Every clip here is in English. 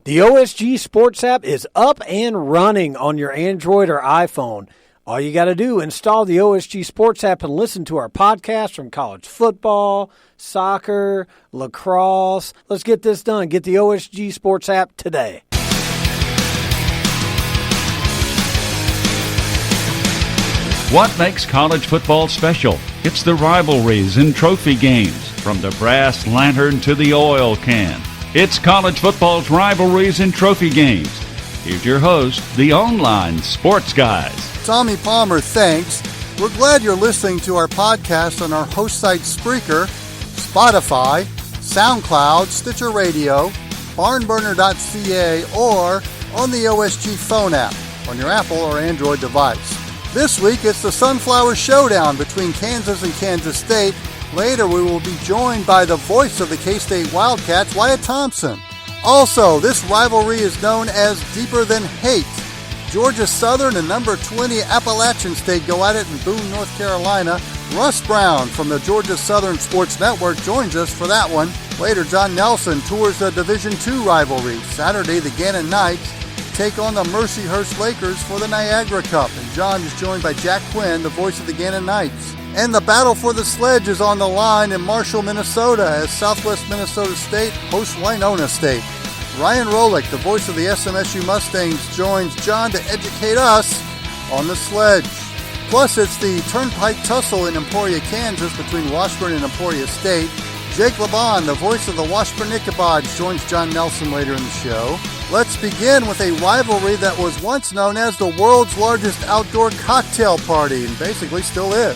The OSG Sports app is up and running on your Android or iPhone. All you got to do, install the OSG Sports app and listen to our podcast from college football, soccer, lacrosse. Let's get this done. Get the OSG Sports app today. What makes college football special? It's the rivalries and trophy games, from the brass lantern to the oil can. It's college football's rivalries and trophy games. Here's your host, the online sports guys. Tommy Palmer, thanks. We're glad you're listening to our podcast on our host site Spreaker, Spotify, SoundCloud, Stitcher Radio, barnburner.ca, or on the OSG phone app on your Apple or Android device. This week, it's the Sunflower Showdown between Kansas and Kansas State. Later, we will be joined by the voice of the K-State Wildcats, Wyatt Thompson. Also, this rivalry is known as Deeper Than Hate. Georgia Southern and number 20 Appalachian State go at it in Boone, North Carolina. Russ Brown from the Georgia Southern Sports Network joins us for that one. Later, John Nelson tours the Division II rivalry. Saturday, the Gannon Knights take on the Mercyhurst Lakers for the Niagara Cup. And John is joined by Jack Quinn, the voice of the Gannon Knights. And the battle for the Sledge is on the line in Marshall, Minnesota, as Southwest Minnesota State hosts Winona State. Ryan Rohlik, the voice of the SMSU Mustangs, joins John to educate us on the Sledge. Plus, it's the Turnpike Tussle in Emporia, Kansas, between Washburn and Emporia State. Jake Laban, the voice of the Washburn Ichabod, joins John Nelson later in the show. Let's begin with a rivalry that was once known as the world's largest outdoor cocktail party, and basically still is.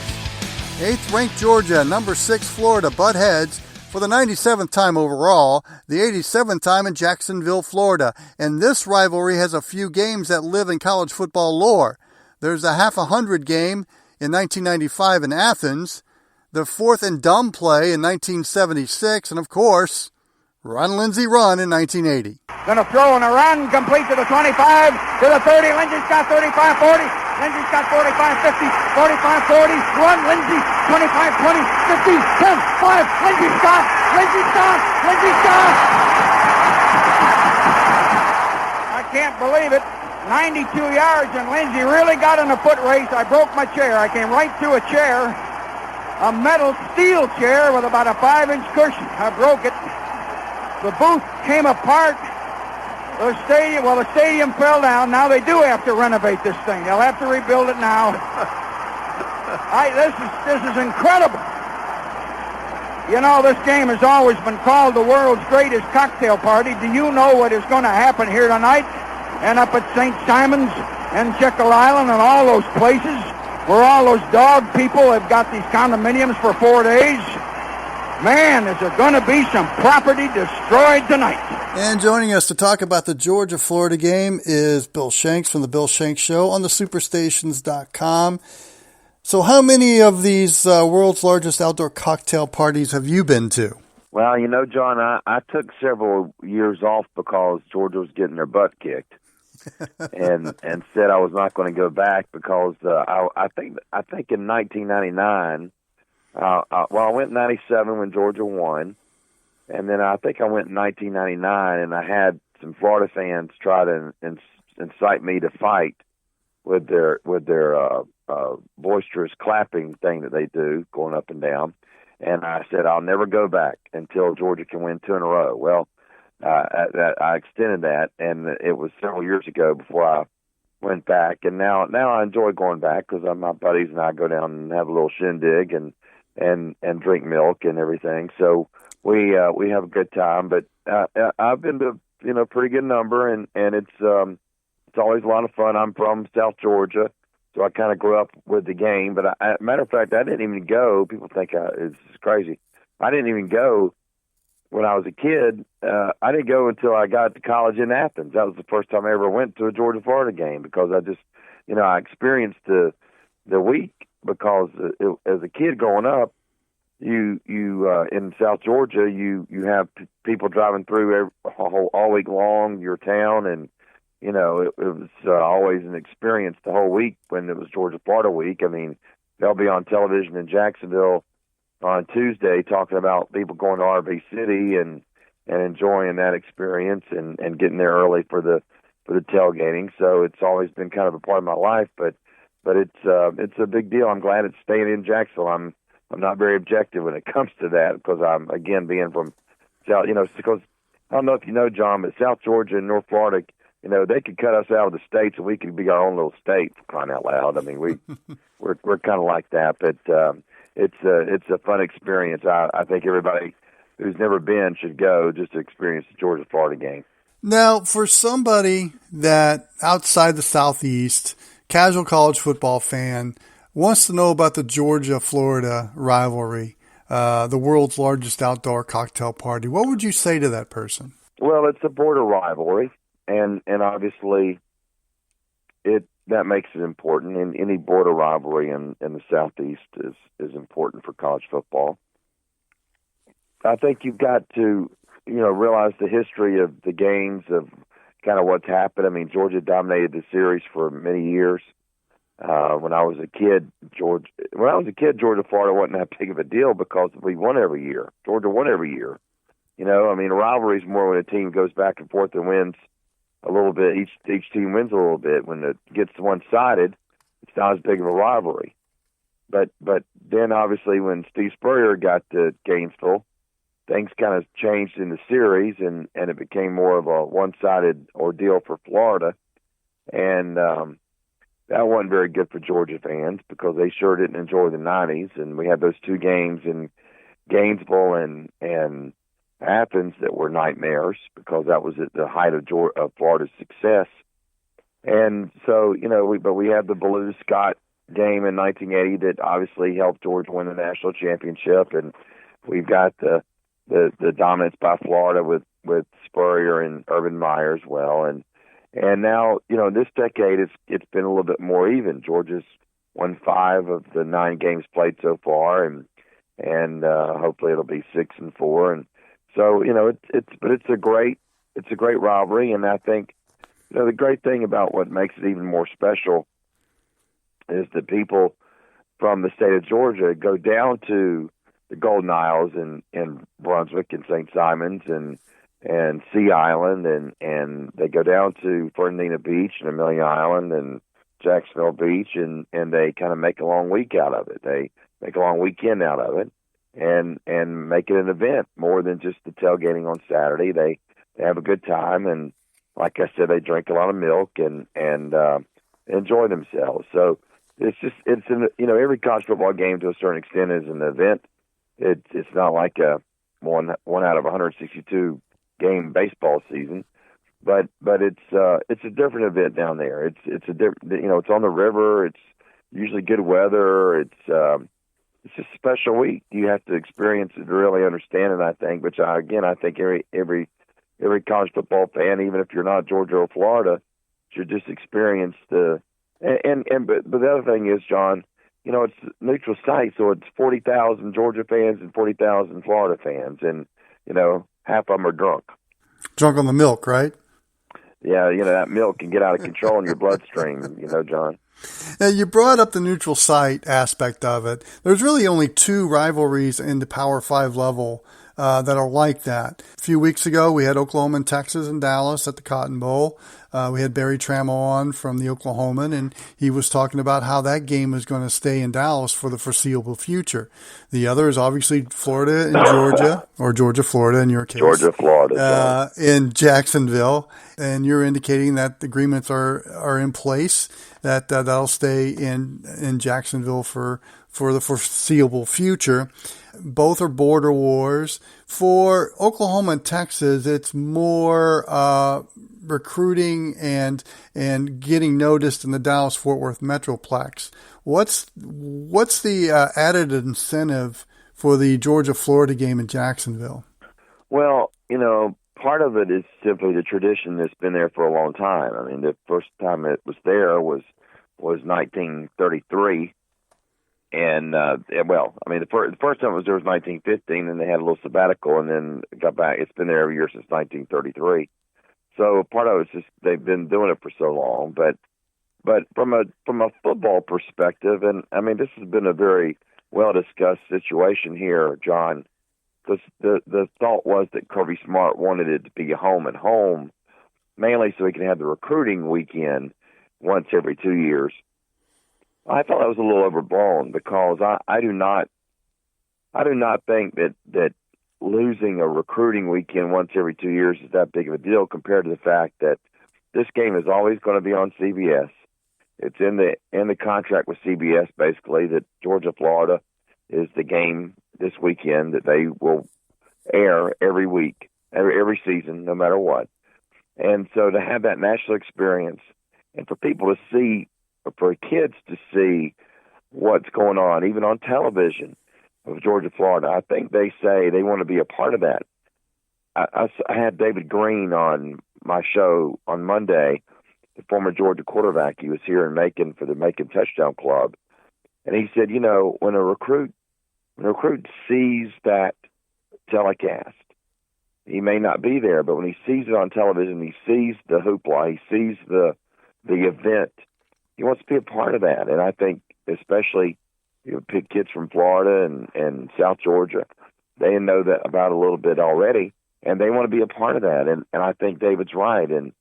8th-ranked Georgia and number 6 Florida butt heads for the 97th time overall, the 87th time in Jacksonville, Florida. And this rivalry has a few games that live in college football lore. There's the half 100 game in 1995 in Athens, the 4th and dumb play in 1976, and of course, Run Lindsey Run in 1980. Gonna throw and a run, complete to the 25, to the 30, Lindsey's got 35, 40, Lindsey's got 45, 50, 45, 40, run, Lindsey, 25, 20, 50, 10, 5, Lindsey stop, Lindsey stop, Lindsey stop! I can't believe it, 92 yards, and Lindsey really got in a foot race. I broke my chair, I came right through a chair, a metal steel chair with about a 5-inch cushion. I broke it. The booth came apart. The stadium fell down. Now they do have to renovate this thing. They'll have to rebuild it now. This is incredible. You know, this game has always been called the world's greatest cocktail party. Do you know what is going to happen here tonight and up at St. Simon's and Jekyll Island and all those places where all those dog people have got these condominiums for 4 days? Man, is there going to be some property destroyed tonight. And joining us to talk about the Georgia-Florida game is Bill Shanks from the Bill Shanks Show on the Superstations.com. So how many of these world's largest outdoor cocktail parties have you been to? Well, you know, John, I took several years off because Georgia was getting their butt kicked. and said I was not going to go back because I think in 1999, I went in 97 when Georgia won, and then I think I went in 1999, and I had some Florida fans try to incite me to fight with their boisterous clapping thing that they do, going up and down. And I said, I'll never go back until Georgia can win 2 in a row. Well, I extended that, and it was several years ago before I went back. And now I enjoy going back because my buddies and I go down and have a little shindig and drink milk and everything. So we have a good time. But I've been to pretty good number, and it's always a lot of fun. I'm from South Georgia, so I kind of grew up with the game. But matter of fact, I didn't even go. People think it's crazy. I didn't even go when I was a kid. I didn't go until I got to college in Athens. That was the first time I ever went to a Georgia-Florida game because I just, I experienced the week because as a kid growing up, you in South Georgia, you have people driving through all week long your town, and it was always an experience the whole week when it was Georgia-Florida week. I mean, they'll be on television in Jacksonville on Tuesday talking about people going to RV City and enjoying that experience and getting there early for the tailgating. So it's always been kind of a part of my life, but it's a big deal. I'm glad it's staying in Jacksonville. I'm not very objective when it comes to that because I'm, again, being from South, because I don't know if you know, John, but South Georgia and North Florida, they could cut us out of the states and we could be our own little state, for crying out loud. I mean, we're kind of like that, but it's a fun experience. I think everybody who's never been should go just to experience the Georgia-Florida game. Now, for somebody that outside the Southeast, casual college football fan, wants to know about the Georgia-Florida rivalry, the world's largest outdoor cocktail party, what would you say to that person? Well, it's a border rivalry, and obviously that makes it important. And any border rivalry in the Southeast is important for college football. I think you've got to, realize the history of the games, of kind of what's happened. I mean, Georgia dominated the series for many years. When I was a kid, Georgia, Florida wasn't that big of a deal because we won every year. Georgia won every year. A rivalry is more when a team goes back and forth and wins a little bit. Each team wins a little bit. When it gets one-sided, it's not as big of a rivalry. But then, obviously, when Steve Spurrier got to Gainesville, things kind of changed in the series, and it became more of a one-sided ordeal for Florida. And that wasn't very good for Georgia fans because they sure didn't enjoy the 90s. And we had those two games in Gainesville and Athens that were nightmares because that was at the height of Florida's success. And so, we had the Bellew Scott game in 1980 that obviously helped Georgia win the national championship. And we've got the dominance by Florida with Spurrier and Urban Meyer as well. And now, this decade it's been a little bit more even. Georgia's won 5 of the 9 games played so far, and hopefully it'll be 6-4. And so, it's a great rivalry. And I think, the great thing about what makes it even more special is that people from the state of Georgia go down to the Golden Isles in Brunswick and St. Simons and Sea Island, and they go down to Fernandina Beach and Amelia Island and Jacksonville Beach, and they kind of make a long week out of it. They make a long weekend out of it, and make it an event more than just the tailgating on Saturday. They have a good time, and like I said, they drink a lot of milk and enjoy themselves. So every college football game to a certain extent is an event. It's not like a one out of 162 game baseball season, but it's a different event down there. It's a different, it's on the river. It's usually good weather. It's just a special week. You have to experience it to really understand it, I think. Which I think every college football fan, even if you're not Georgia or Florida, should just experience the. But the other thing is, John, it's a neutral site, so it's 40,000 Georgia fans and 40,000 Florida fans, and half of them are drunk. Drunk on the milk, right? Yeah, that milk can get out of control in your bloodstream, John. Now, you brought up the neutral site aspect of it. There's really only 2 rivalries in the Power 5 level that are like that. A few weeks ago, we had Oklahoma and Texas and Dallas at the Cotton Bowl. We had Barry Trammell on from the Oklahoman, and he was talking about how that game is going to stay in Dallas for the foreseeable future. The other is obviously Florida and Georgia, or Georgia-Florida in your case. Georgia-Florida. In Jacksonville. And you're indicating that agreements are in place, that'll stay in Jacksonville for the foreseeable future. Both are border wars. For Oklahoma and Texas, it's more recruiting and getting noticed in the Dallas-Fort Worth Metroplex. What's the added incentive for the Georgia-Florida game in Jacksonville? Well, part of it is simply the tradition that's been there for a long time. I mean, the first time it was there was 1933. And, the first time it was there was 1915, and they had a little sabbatical and then got back. It's been there every year since 1933. So part of it's just they've been doing it for so long. But from a football perspective, and I mean, this has been a very well-discussed situation here, John. the thought was that Kirby Smart wanted it to be home and home, mainly so he can have the recruiting weekend once every 2 years. I thought that was a little overblown because I do not think that losing a recruiting weekend once every 2 years is that big of a deal compared to the fact that this game is always going to be on CBS. It's in the contract with CBS basically that Georgia-Florida is the game this weekend that they will air every week, every season, no matter what. And so to have that national experience and for people to see, for kids to see what's going on, even on television of Georgia-Florida, I think they say they want to be a part of that. I had David Green on my show on Monday, the former Georgia quarterback. He was here in Macon for the Macon Touchdown Club. And he said, when a recruit sees that telecast, he may not be there, but when he sees it on television, he sees the hoopla, he sees the event, he wants to be a part of that. And I think especially pick kids from Florida and South Georgia, they know that about a little bit already, and they want to be a part of that. And I think David's right. And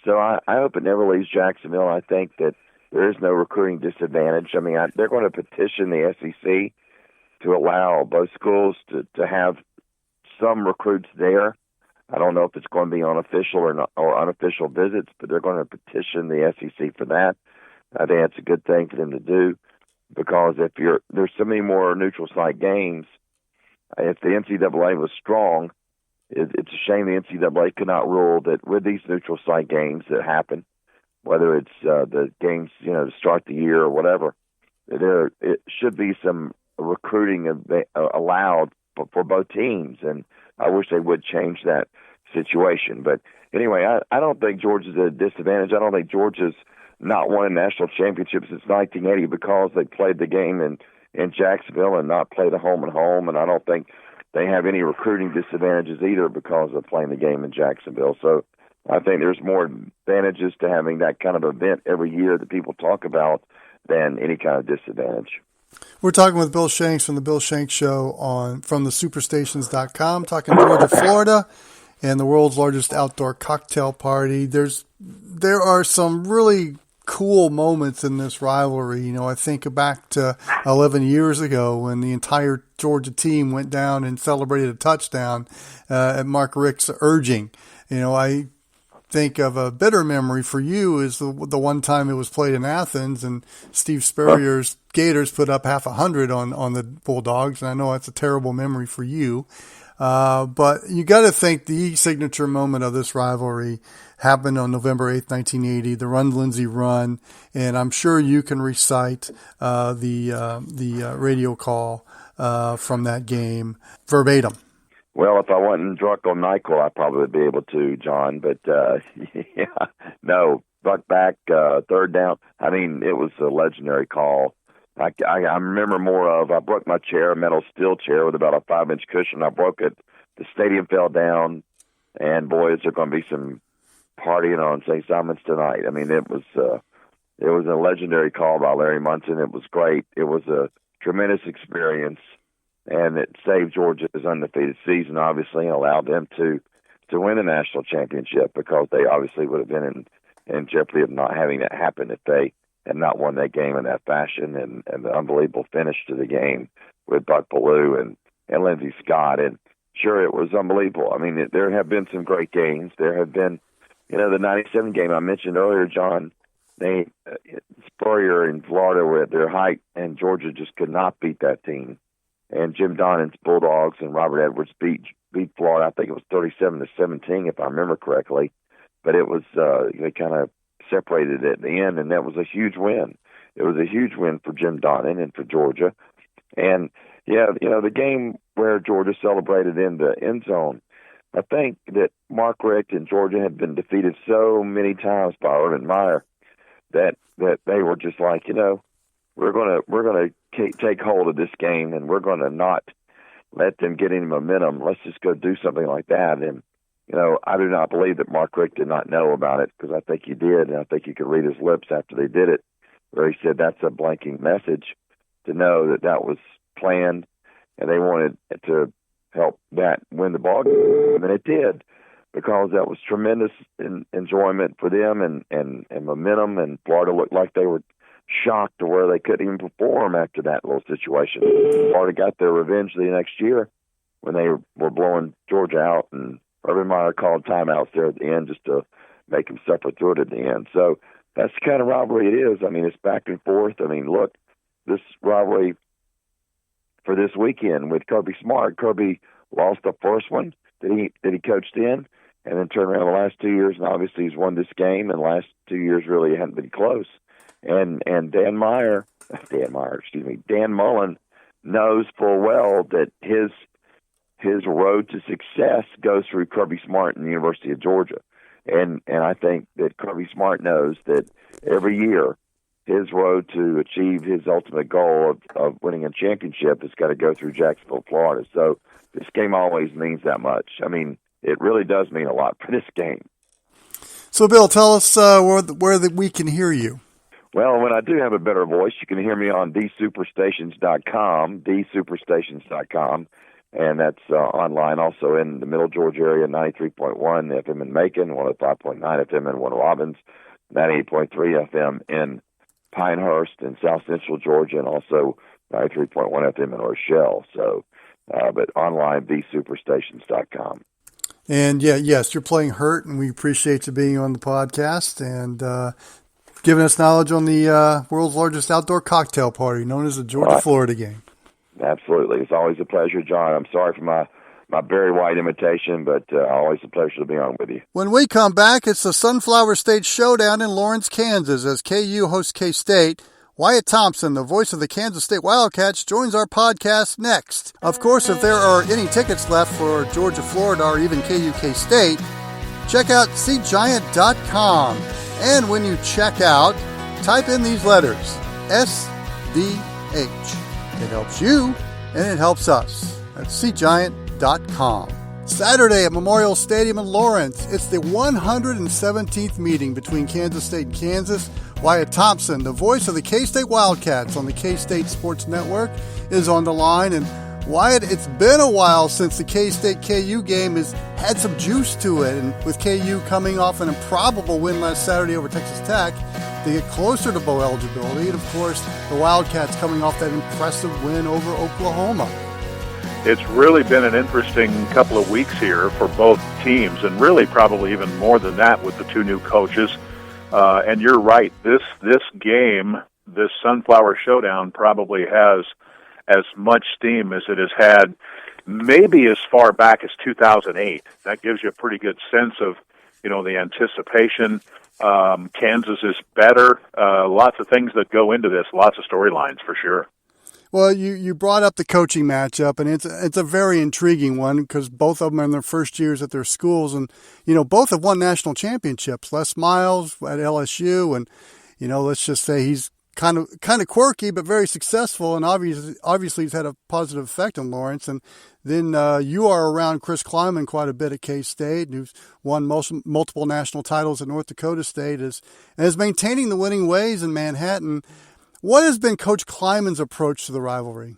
so I hope it never leaves Jacksonville. I think that there is no recruiting disadvantage. I mean, they're going to petition the SEC to allow both schools to have some recruits there. I don't know if it's going to be unofficial or unofficial visits, but they're going to petition the SEC for that. I think that's a good thing for them to do because there's so many more neutral site games. If the NCAA was strong, it's a shame the NCAA could not rule that with these neutral site games that happen, whether it's the games to start the year or whatever, it should be some recruiting allowed for both teams, and I wish they would change that situation. But anyway, I don't think Georgia's at a disadvantage. I don't think Georgia's not won a national championship since 1980 because they played the game in Jacksonville and not played a home and home, and I don't think they have any recruiting disadvantages either because of playing the game in Jacksonville. So I think there's more advantages to having that kind of event every year that people talk about than any kind of disadvantage. We're talking with Bill Shanks from the Bill Shanks Show from the Superstations.com, talking Georgia, Florida, and the world's largest outdoor cocktail party. There are some really cool moments in this rivalry. I think back to 11 years ago when the entire Georgia team went down and celebrated a touchdown at Mark Richt's urging. I think of a bitter memory for you is the one time it was played in Athens and Steve Spurrier's Gators put up 100 on the Bulldogs, and I know that's a terrible memory for you. But you got to think the signature moment of this rivalry happened on November 8th, 1980, the Run Lindsay Run, and I'm sure you can recite the radio call from that game verbatim. Well, if I wasn't drunk on NyQuil, I probably would be able to, John. But, no, buck back, third down. I mean, it was a legendary call. I remember I broke my chair, a metal steel chair with about a 5-inch cushion. I broke it. The stadium fell down, and boy, is there going to be some partying on St. Simon's tonight. I mean, it was a legendary call by Larry Munson. It was great. It was a tremendous experience, and it saved Georgia's undefeated season, obviously, and allowed them to win the national championship because they obviously would have been in jeopardy of not having that happen if they had not won that game in that fashion, and the unbelievable finish to the game with Buck Bellew and Lindsey Scott. And sure, it was unbelievable. I mean, there have been some great games. There have been, the 97 game I mentioned earlier, John, Spurrier in Florida were at their height, and Georgia just could not beat that team. And Jim Donnan's Bulldogs and Robert Edwards beat Florida. I think it was 37-17, if I remember correctly. But it was they kind of separated at the end, and that was a huge win. It was a huge win for Jim Donnan and for Georgia. And, the game where Georgia celebrated in the end zone, I think that Mark Richt and Georgia had been defeated so many times by Urban Meyer that they were just like, we're going to take hold of this game, and we're going to not let them get any momentum. Let's just go do something like that. And, I do not believe that Mark Richt did not know about it, because I think he did, and I think you could read his lips after they did it, where he said that's a blanking message to know that was planned, and they wanted to help that win the ball game, and it did, because that was tremendous enjoyment for them and momentum, and Florida looked like they were shocked to where they couldn't even perform after that little situation. Florida got their revenge the next year when they were blowing Georgia out, and Urban Meyer called timeouts there at the end just to make them suffer through it at the end. So that's the kind of rivalry it is. I mean, it's back and forth. I mean, look, this rivalry for this weekend with Kirby Smart. Kirby lost the first one that he coached in, and then turned around the last 2 years, and obviously he's won this game, and the last 2 years really hadn't been close. And Dan Mullen knows full well that his road to success goes through Kirby Smart and the University of Georgia. And I think that Kirby Smart knows that every year his road to achieve his ultimate goal of winning a championship has got to go through Jacksonville, Florida. So this game always means that much. I mean, it really does mean a lot for this game. So, Bill, tell us where we can hear you. Well, when I do have a better voice, you can hear me on thesuperstations.com, and that's online also in the Middle Georgia area, 93.1 FM in Macon, 105.9 FM in Warner Robins, 98.3 FM in Pinehurst and South Central Georgia, and also 93.1 FM in Rochelle. So, but online, thesuperstations.com. And yes, you're playing hurt, and we appreciate you being on the podcast and giving us knowledge on the world's largest outdoor cocktail party, known as the Georgia-Florida game. Absolutely. It's always a pleasure, John. I'm sorry for my Barry White imitation, but always a pleasure to be on with you. When we come back, it's the Sunflower State Showdown in Lawrence, Kansas, as KU hosts K-State. Wyatt Thompson, the voice of the Kansas State Wildcats, joins our podcast next. Of course, if there are any tickets left for Georgia, Florida, or even KU K-State, check out SeatGiant.com. And when you check out, type in these letters, SDH. It helps you, and it helps us. That's SeatGiant.com. Saturday at Memorial Stadium in Lawrence, it's the 117th meeting between Kansas State and Kansas. Wyatt Thompson, the voice of the K-State Wildcats on the K-State Sports Network, is on the line. And Wyatt, it's been a while since the K-State-KU game has had some juice to it. And with KU coming off an improbable win last Saturday over Texas Tech, they get closer to bowl eligibility. And, of course, the Wildcats coming off that impressive win over Oklahoma. It's really been an interesting couple of weeks here for both teams, and really probably even more than that with the two new coaches. And you're right, this game, this Sunflower Showdown, probably has as much steam as it has had maybe as far back as 2008. That gives you a pretty good sense of, the anticipation. Kansas is better. Lots of things that go into this, lots of storylines for sure. Well, you brought up the coaching matchup, and it's a very intriguing one because both of them are in their first years at their schools, and both have won national championships. Les Miles at LSU, and let's just say he's kind of quirky but very successful, and obviously he's had a positive effect on Lawrence. And then you are around Chris Kleiman quite a bit at K-State, who's won multiple national titles at North Dakota State, and is maintaining the winning ways in Manhattan. What has been Coach Kleiman's approach to the rivalry?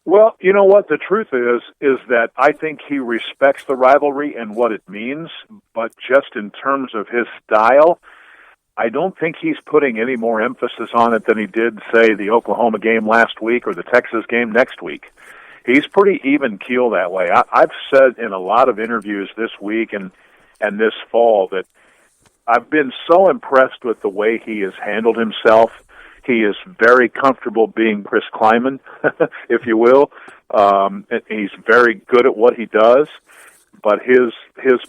Well, you know what? The truth is that I think he respects the rivalry and what it means, but just in terms of his style, I don't think he's putting any more emphasis on it than he did, say, the Oklahoma game last week or the Texas game next week. He's pretty even keel that way. I've said in a lot of interviews this week and this fall that I've been so impressed with the way he has handled himself. He is very comfortable being Chris Kleiman, if you will. He's very good at what he does, but his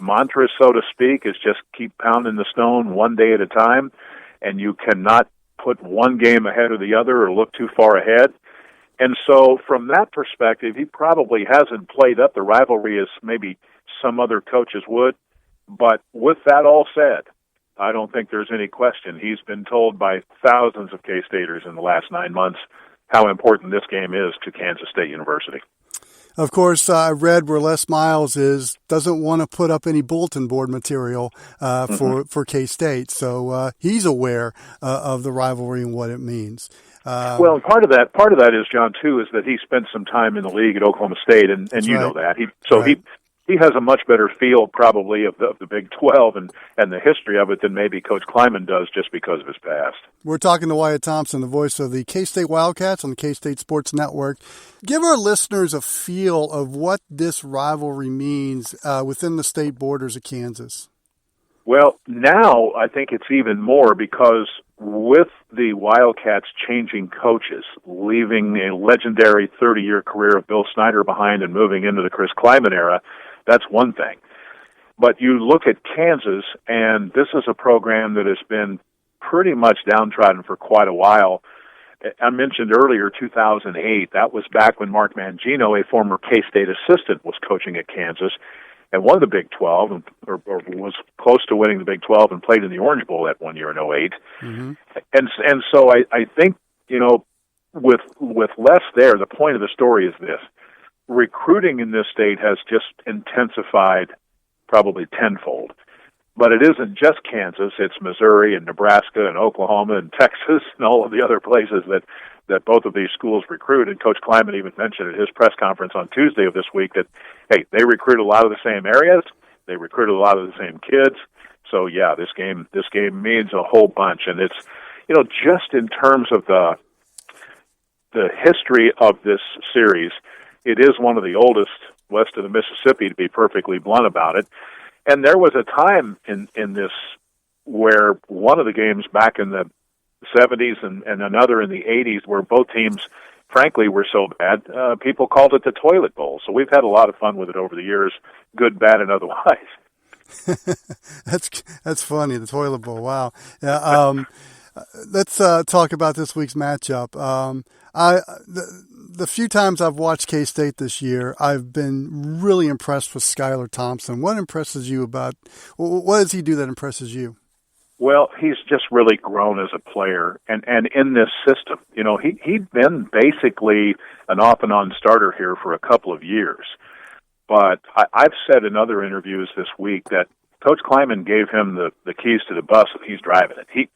mantra, so to speak, is just keep pounding the stone one day at a time, and you cannot put one game ahead of the other or look too far ahead. And so from that perspective, he probably hasn't played up the rivalry as maybe some other coaches would. But with that all said, I don't think there's any question. He's been told by thousands of K-Staters in the last 9 months how important this game is to Kansas State University. Of course, I read where Les Miles doesn't want to put up any bulletin board material for K-State, so he's aware of the rivalry and what it means. Well, and part of that is, John, too, is that he spent some time in the league at Oklahoma State, and you know that. He has a much better feel, probably, of the Big 12 and the history of it than maybe Coach Kleiman does, just because of his past. We're talking to Wyatt Thompson, the voice of the K-State Wildcats on the K-State Sports Network. Give our listeners a feel of what this rivalry means within the state borders of Kansas. Well, now I think it's even more, because with the Wildcats changing coaches, leaving a legendary 30-year career of Bill Snyder behind and moving into the Chris Kleiman era, that's one thing. But you look at Kansas, and this is a program that has been pretty much downtrodden for quite a while. I mentioned earlier 2008. That was back when Mark Mangino, a former K-State assistant, was coaching at Kansas and won the Big 12, or was close to winning the Big 12, and played in the Orange Bowl that one year in 2008. Mm-hmm. And so I think, with less there, the point of the story is this. Recruiting in this state has just intensified probably tenfold. But it isn't just Kansas. It's Missouri and Nebraska and Oklahoma and Texas and all of the other places that both of these schools recruit. And Coach Kleiman even mentioned at his press conference on Tuesday of this week that, hey, they recruit a lot of the same areas. They recruit a lot of the same kids. So, yeah, this game means a whole bunch. And it's, just in terms of the history of this series, it is one of the oldest west of the Mississippi, to be perfectly blunt about it. And there was a time in this where one of the games back in the 70s and another in the 80s, where both teams, frankly, were so bad, people called it the Toilet Bowl. So we've had a lot of fun with it over the years, good, bad, and otherwise. That's funny, the Toilet Bowl. Wow. Yeah, let's talk about this week's matchup. The few times I've watched K-State this year, I've been really impressed with Skylar Thompson. What impresses you what does he do that impresses you? Well, he's just really grown as a player, and in this system. He'd been basically an off-and-on starter here for a couple of years. But I've said in other interviews this week that Coach Kleiman gave him the keys to the bus, and he's driving it.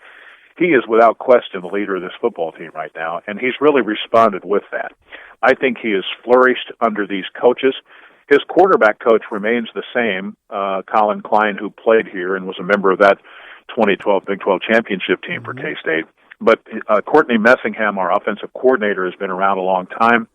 He is without question the leader of this football team right now, and he's really responded with that. I think he has flourished under these coaches. His quarterback coach remains the same, Colin Klein, who played here and was a member of that 2012 Big 12 championship team for K-State. But Courtney Messingham, our offensive coordinator, has been around a long time.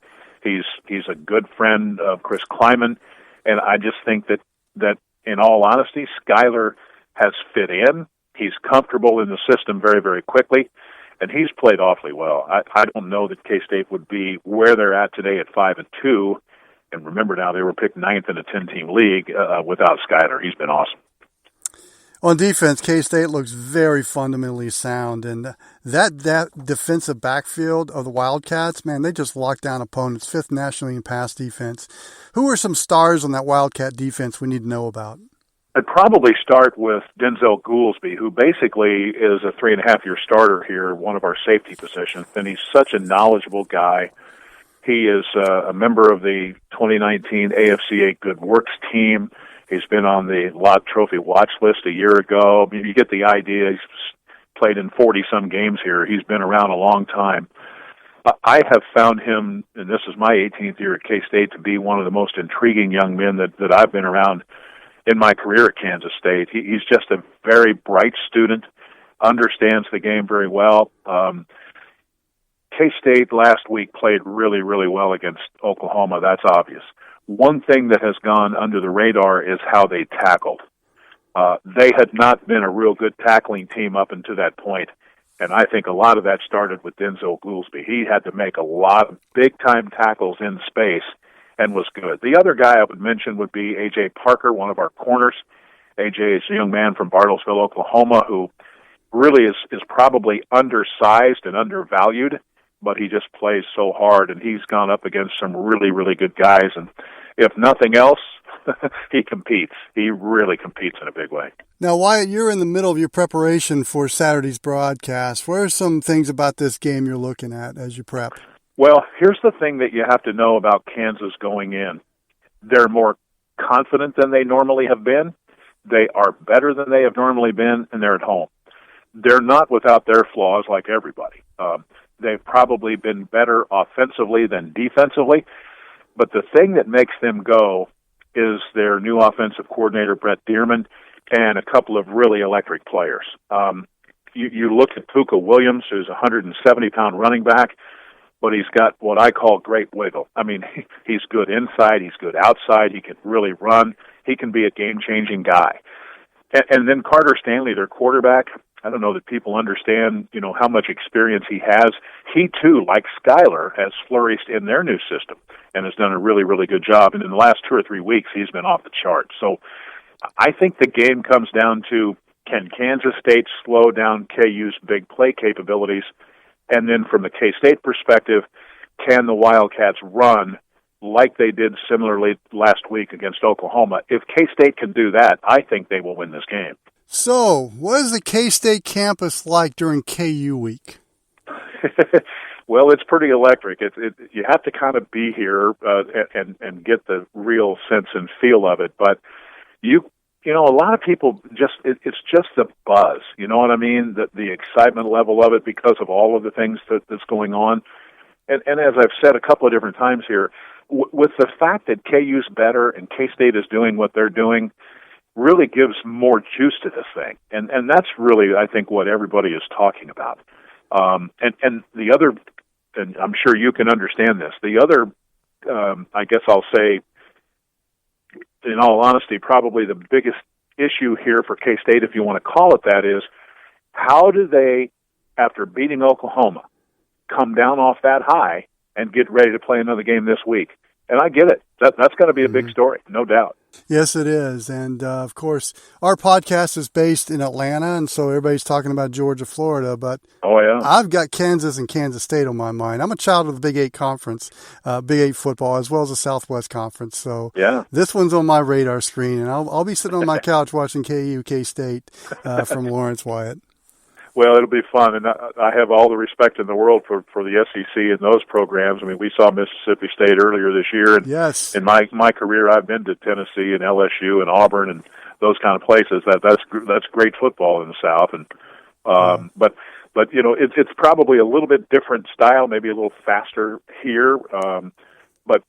He's a good friend of Chris Kleiman, and I just think that in all honesty, Skylar has fit in. He's comfortable in the system very, very quickly, and he's played awfully well. I don't know that K-State would be where they're at today at 5-2, and remember now they were picked 9th in a 10-team league without Skylar. He's been awesome. On defense, K-State looks very fundamentally sound, and that defensive backfield of the Wildcats, man, they just lock down opponents, 5th nationally in pass defense. Who are some stars on that Wildcat defense we need to know about? I'd probably start with Denzel Goolsby, who basically is a 3.5-year starter here, one of our safety positions, and he's such a knowledgeable guy. He is a member of the 2019 AFCA Good Works team. He's been on the Lott Trophy watch list a year ago. I mean, you get the idea. He's played in 40-some games here. He's been around a long time. I have found him, and this is my 18th year at K-State, to be one of the most intriguing young men that I've been around in my career at Kansas State. He's just a very bright student, understands the game very well. K-State last week played really, really well against Oklahoma. That's obvious. One thing that has gone under the radar is how they tackled. They had not been a real good tackling team up until that point, and I think a lot of that started with Denzel Goolsby. He had to make a lot of big-time tackles in space and was good. The other guy I would mention would be A.J. Parker, one of our corners. A.J. is a young man from Bartlesville, Oklahoma, who really is probably undersized and undervalued, but he just plays so hard, and he's gone up against some really, really good guys. And if nothing else, he competes. He really competes in a big way. Now, Wyatt, you're in the middle of your preparation for Saturday's broadcast. What are some things about this game you're looking at as you prep? Well, here's the thing that you have to know about Kansas going in. They're more confident than they normally have been. They are better than they have normally been, and they're at home. They're not without their flaws like everybody. they've probably been better offensively than defensively. But the thing that makes them go is their new offensive coordinator, Brett Dearman, and a couple of really electric players. You look at Puka Williams, who's a 170-pound running back, but he's got what I call great wiggle. I mean, he's good inside, he's good outside, he can really run. He can be a game-changing guy. And then Carter Stanley, their quarterback, I don't know that people understand, how much experience he has. He, too, like Skyler, has flourished in their new system and has done a really, really good job. And in the last 2 or 3 weeks, he's been off the charts. So I think the game comes down to, can Kansas State slow down KU's big play capabilities? And then from the K-State perspective, can the Wildcats run like they did similarly last week against Oklahoma? If K-State can do that, I think they will win this game. So, what is the K-State campus like during KU week? Well, it's pretty electric. You have to kind of be here and get the real sense and feel of it. But a lot of people it's just the buzz. You know what I mean? The excitement level of it because of all of the things that's going on. And as I've said a couple of different times here, with the fact that KU's better and K-State is doing what they're doing, really gives more juice to this thing. And that's really, I think, what everybody is talking about. And the other, and I'm sure you can understand this, the other, I guess I'll say, in all honesty, probably the biggest issue here for K-State, if you want to call it that, is how do they, after beating Oklahoma, come down off that high and get ready to play another game this week? And I get it. That's going to be a big story, no doubt. Yes, it is. And, of course, our podcast is based in Atlanta, and so everybody's talking about Georgia, Florida. But I've got Kansas and Kansas State on my mind. I'm a child of the Big 8 Conference, Big 8 football, as well as the Southwest Conference. So this one's on my radar screen, and I'll be sitting on my couch watching KU, K-State from Lawrence, Wyatt. Well, it'll be fun, and I have all the respect in the world for the SEC and those programs. I mean, we saw Mississippi State earlier this year, and in my career, I've been to Tennessee and LSU and Auburn and those kind of places. That's great football in the South, and but it's probably a little bit different style, maybe a little faster here, but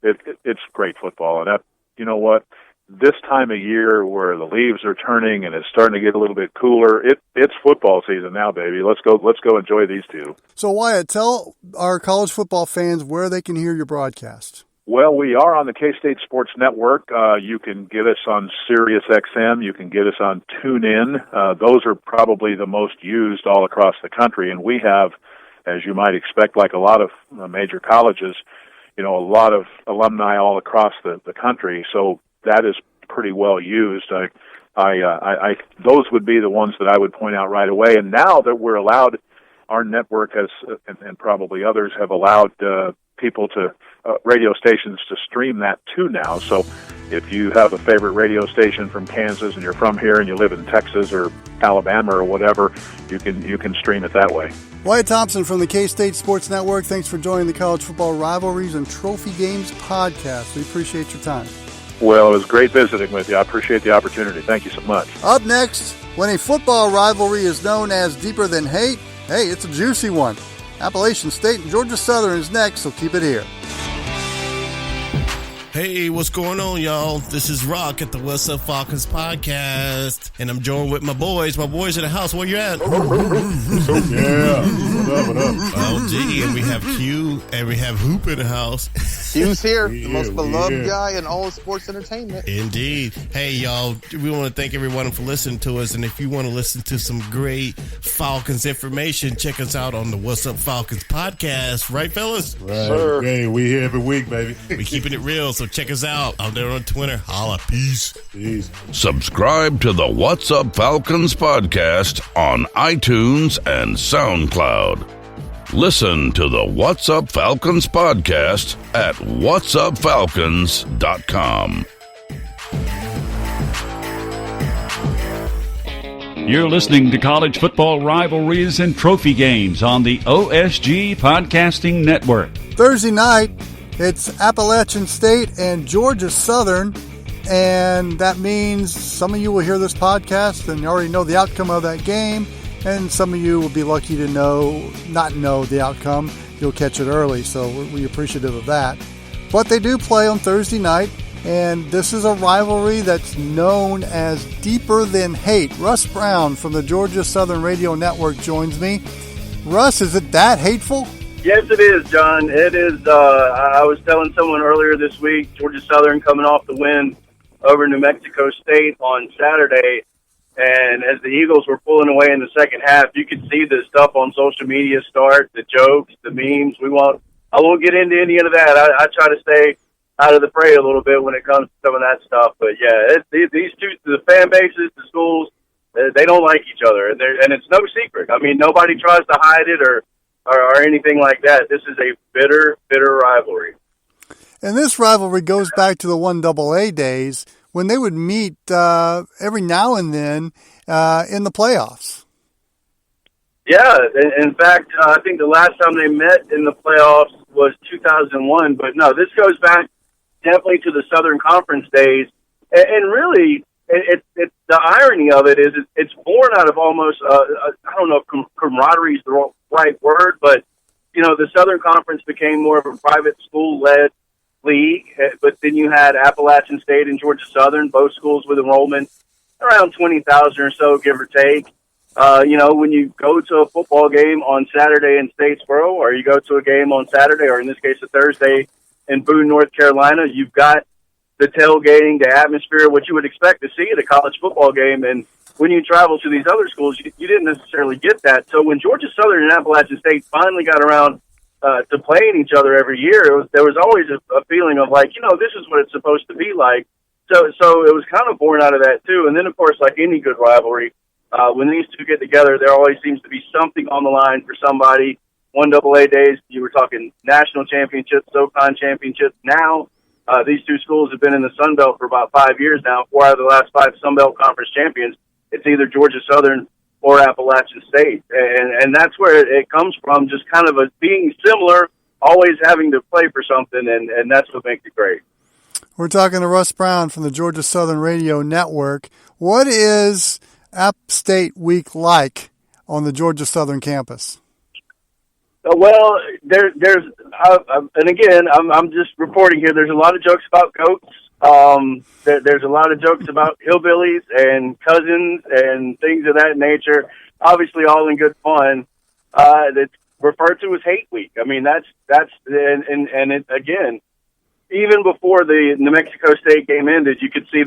it's great football, and you know what? This time of year where the leaves are turning and it's starting to get a little bit cooler, it's football season now, baby. Let's go enjoy these two. So, Wyatt, tell our college football fans where they can hear your broadcast. Well, we are on the K-State Sports Network. You can get us on Sirius XM. You can get us on TuneIn. Those are probably the most used all across the country. And we have, as you might expect, like a lot of major colleges, a lot of alumni all across the country. So that is pretty well used. Those would be the ones that I would point out right away. And now that we're allowed, our network has, and probably others have allowed people to radio stations to stream that too now. So if you have a favorite radio station from Kansas and you're from here and you live in Texas or Alabama or whatever, you can stream it that way. Wyatt Thompson from the K-State Sports Network. Thanks for joining the College Football Rivalries and Trophy Games podcast. We appreciate your time. Well, it was great visiting with you. I appreciate the opportunity. Thank you so much. Up next, when a football rivalry is known as deeper than hate, hey, it's a juicy one. Appalachian State and Georgia Southern is next, so keep it here. Hey, what's going on, y'all? This is Rock at the What's Up Falcons podcast, and I'm joined with my boys. My boys in the house. Where you at? Yeah. What up? Oh, gee, and we have Q, and we have Hoop in the house. Q's here, the most beloved guy in all of sports entertainment. Indeed. Hey, y'all, we want to thank everyone for listening to us, and if you want to listen to some great Falcons information, check us out on the What's Up Falcons podcast. Right, fellas? Right. Sir. Hey, we here every week, baby. We keeping it real, so check us out there on Twitter. Holla. Peace. Subscribe to the What's Up Falcons podcast on iTunes and SoundCloud. Listen to the What's Up Falcons podcast at whatsupfalcons.com. You're listening to College Football Rivalries and Trophy Games on the OSG Podcasting Network. Thursday night, it's Appalachian State and Georgia Southern, and that means some of you will hear this podcast and you already know the outcome of that game. and some of you will be lucky to not know the outcome. You'll catch it early, so we're appreciative of that. But they do play on Thursday night, and this is a rivalry that's known as Deeper Than Hate. Russ Brown from the Georgia Southern Radio Network joins me. Russ, is it that hateful? Yes, it is, John. It is. I was telling someone earlier this week, Georgia Southern coming off the win over New Mexico State on Saturday, and as the Eagles were pulling away in the second half, you could see the stuff on social media start, the jokes, the memes. I won't get into any of that. I try to stay out of the fray a little bit when it comes to some of that stuff. But yeah, these two, the fan bases, the schools, they don't like each other, and it's no secret. I mean, nobody tries to hide it or anything like that. This is a bitter, bitter rivalry. And this rivalry goes back to the 1AA days when they would meet every now and then in the playoffs. Yeah, in fact, I think the last time they met in the playoffs was 2001. But no, this goes back definitely to the Southern Conference days. And really, it's the irony of it is it's born out of almost, I don't know if camaraderie is the right word, but, you know, the Southern Conference became more of a private school-led league. But then you had Appalachian State and Georgia Southern, both schools with enrollment around 20,000 or so, give or take. You know, when you go to a football game on Saturday in Statesboro, or you go to a game on Saturday, or in this case a Thursday in Boone, North Carolina, you've got the tailgating, the atmosphere, what you would expect to see at a college football game. And when you travel to these other schools, you didn't necessarily get that. So when Georgia Southern and Appalachian State finally got around to playing each other every year, there was always a feeling of like, you know, this is what it's supposed to be like. So it was kind of born out of that too. And then, of course, like any good rivalry, when these two get together, there always seems to be something on the line for somebody. 1AA days, you were talking national championships, SoCon championships. Now, these two schools have been in the Sun Belt for about 5 years now. 4 out of the last 5 Sun Belt Conference champions. It's either Georgia Southern or Appalachian State. And that's where it comes from, just kind of being similar, always having to play for something, and that's what makes it great. We're talking to Russ Brown from the Georgia Southern Radio Network. What is App State Week like on the Georgia Southern campus? Well, there's and again, I'm just reporting here. There's a lot of jokes about goats. There's a lot of jokes about hillbillies and cousins and things of that nature. Obviously, all in good fun. That's referred to as Hate Week. I mean, that's and it, again, even before the New Mexico State game ended, you could see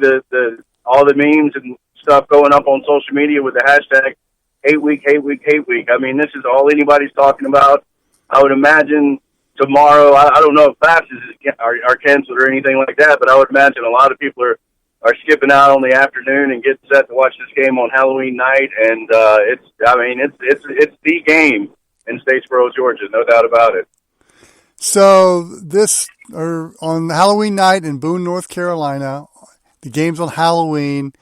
all the memes and stuff going up on social media with the hashtag Hate Week, Hate Week, Hate Week. I mean, this is all anybody's talking about. I would imagine tomorrow, I don't know if classes are canceled or anything like that, but I would imagine a lot of people are skipping out on the afternoon and getting set to watch this game on Halloween night. And it's the game in Statesboro, Georgia, no doubt about it. So on Halloween night in Boone, North Carolina, the game's on Halloween.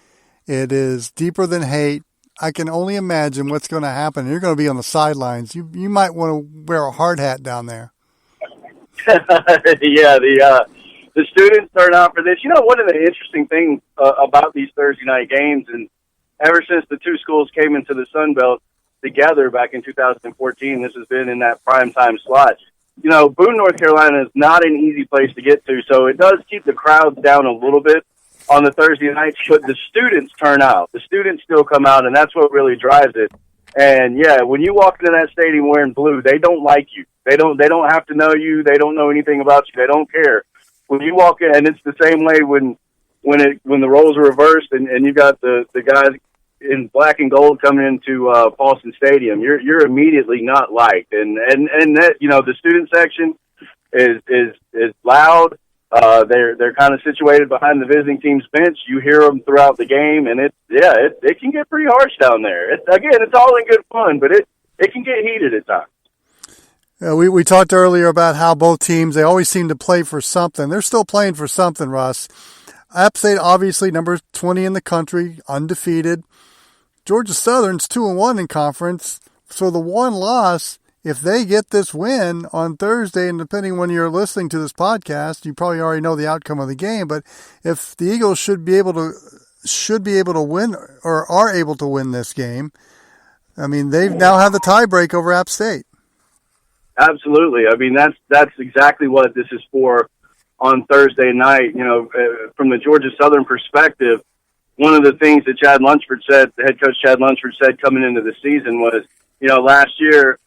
It is Deeper Than Hate. I can only imagine what's going to happen. You're going to be on the sidelines. You might want to wear a hard hat down there. Yeah, the students turn out for this. You know, one of the interesting things about these Thursday night games, and ever since the two schools came into the Sun Belt together back in 2014, this has been in that prime time slot. You know, Boone, North Carolina is not an easy place to get to, so it does keep the crowds down a little bit on the Thursday nights, but the students turn out. The students still come out, and that's what really drives it. And yeah, when you walk into that stadium wearing blue, they don't like you. They don't have to know you. They don't know anything about you. They don't care. When you walk in, and it's the same way when the roles are reversed and you got the guys in black and gold coming into Paulson Stadium, you're immediately not liked. And that, you know, the student section is loud. They're kind of situated behind the visiting team's bench. You hear them throughout the game, and it can get pretty harsh down there. It's all in good fun, but it can get heated at times. We talked earlier about how both teams, they always seem to play for something. They're still playing for something, Russ. App State, obviously, number 20 in the country, undefeated. Georgia Southern's 2-1 in conference, so the one loss, if they get this win on Thursday, and depending when you're listening to this podcast, you probably already know the outcome of the game, but if the Eagles should be able to win or are able to win this game, I mean, they now have the tiebreak over App State. Absolutely. I mean, that's exactly what this is for on Thursday night. You know, from the Georgia Southern perspective, one of the things that Chad Lunsford said, the head coach Chad Lunsford said coming into the season was, you know, last year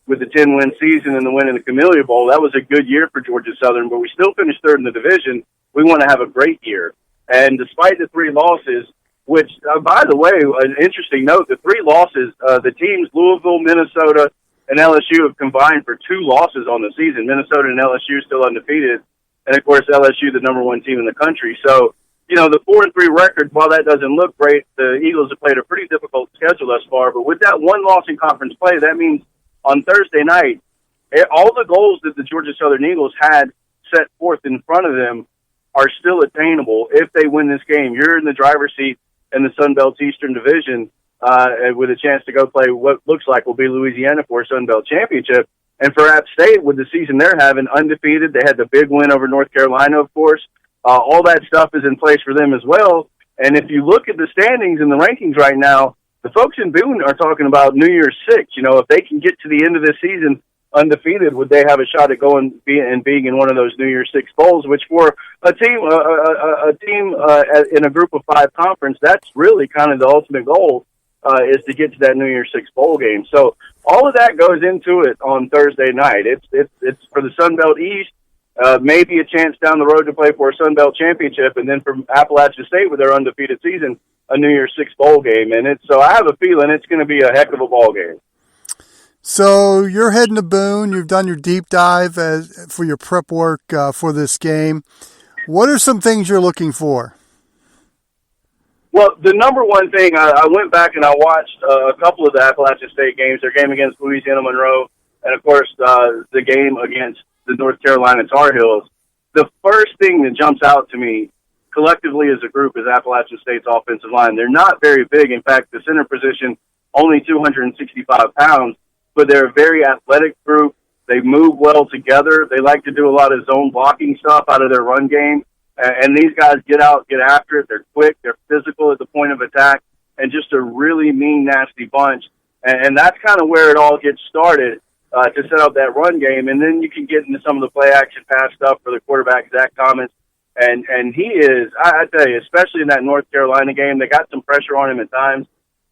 with the 10-win season and the win in the Camellia Bowl, that was a good year for Georgia Southern, but we still finished third in the division. We want to have a great year. And despite the 3 losses, which, by the way, an interesting note, the 3 losses, the teams Louisville, Minnesota, and LSU have combined for 2 losses on the season. Minnesota and LSU still undefeated. And, of course, LSU, the number 1 team in the country. So, you know, the 4-3 record, while that doesn't look great, the Eagles have played a pretty difficult schedule thus far. But with that 1 loss in conference play, that means on Thursday night, all the goals that the Georgia Southern Eagles had set forth in front of them are still attainable if they win this game. You're in the driver's seat in the Sun Belt Eastern Division with a chance to go play what looks like will be Louisiana for a Sun Belt championship. And for App State, with the season they're having, undefeated, they had the big win over North Carolina, of course. All that stuff is in place for them as well. And if you look at the standings and the rankings right now, the folks in Boone are talking about New Year's 6. You know, if they can get to the end of this season undefeated, would they have a shot at going and being in one of those New Year's 6 bowls, which for a team in a group of 5 conference, that's really kind of the ultimate goal, is to get to that New Year's 6 bowl game. So all of that goes into it on Thursday night. It's for the Sun Belt East. Maybe a chance down the road to play for a Sun Belt championship, and then from Appalachian State with their undefeated season, a New Year's 6 bowl game. And so I have a feeling it's going to be a heck of a ball game. So you're heading to Boone. You've done your deep dive for your prep work for this game. What are some things you're looking for? Well, the number one thing, I went back and I watched a couple of the Appalachian State games, their game against Louisiana Monroe, and, of course, the game against the North Carolina Tar Heels. The first thing that jumps out to me collectively as a group is Appalachian State's offensive line. They're not very big. In fact, the center position, only 265 pounds, but they're a very athletic group. They move well together. They like to do a lot of zone blocking stuff out of their run game. And these guys get out, get after it. They're quick. They're physical at the point of attack, and just a really mean, nasty bunch. And that's kind of where it all gets started to set up that run game. And then you can get into some of the play-action pass stuff for the quarterback, Zach Thomas. And he is, I tell you, especially in that North Carolina game, they got some pressure on him at times.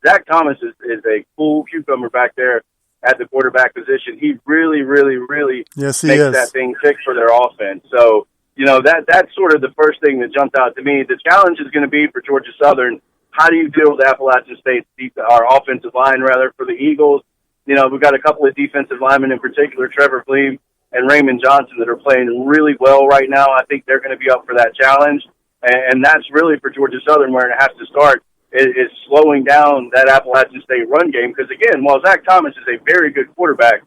Zach Thomas is a cool cucumber back there at the quarterback position. He really, really, really makes that thing tick for their offense. So, you know, that's sort of the first thing that jumped out to me. The challenge is going to be for Georgia Southern, how do you deal with Appalachian State's our offensive line, rather, for the Eagles? You know, we've got a couple of defensive linemen in particular, Trevor Fleem and Raymond Johnson, that are playing really well right now. I think they're going to be up for that challenge. And that's really for Georgia Southern where it has to start, is slowing down that Appalachian State run game. Because, again, while Zach Thomas is a very good quarterback,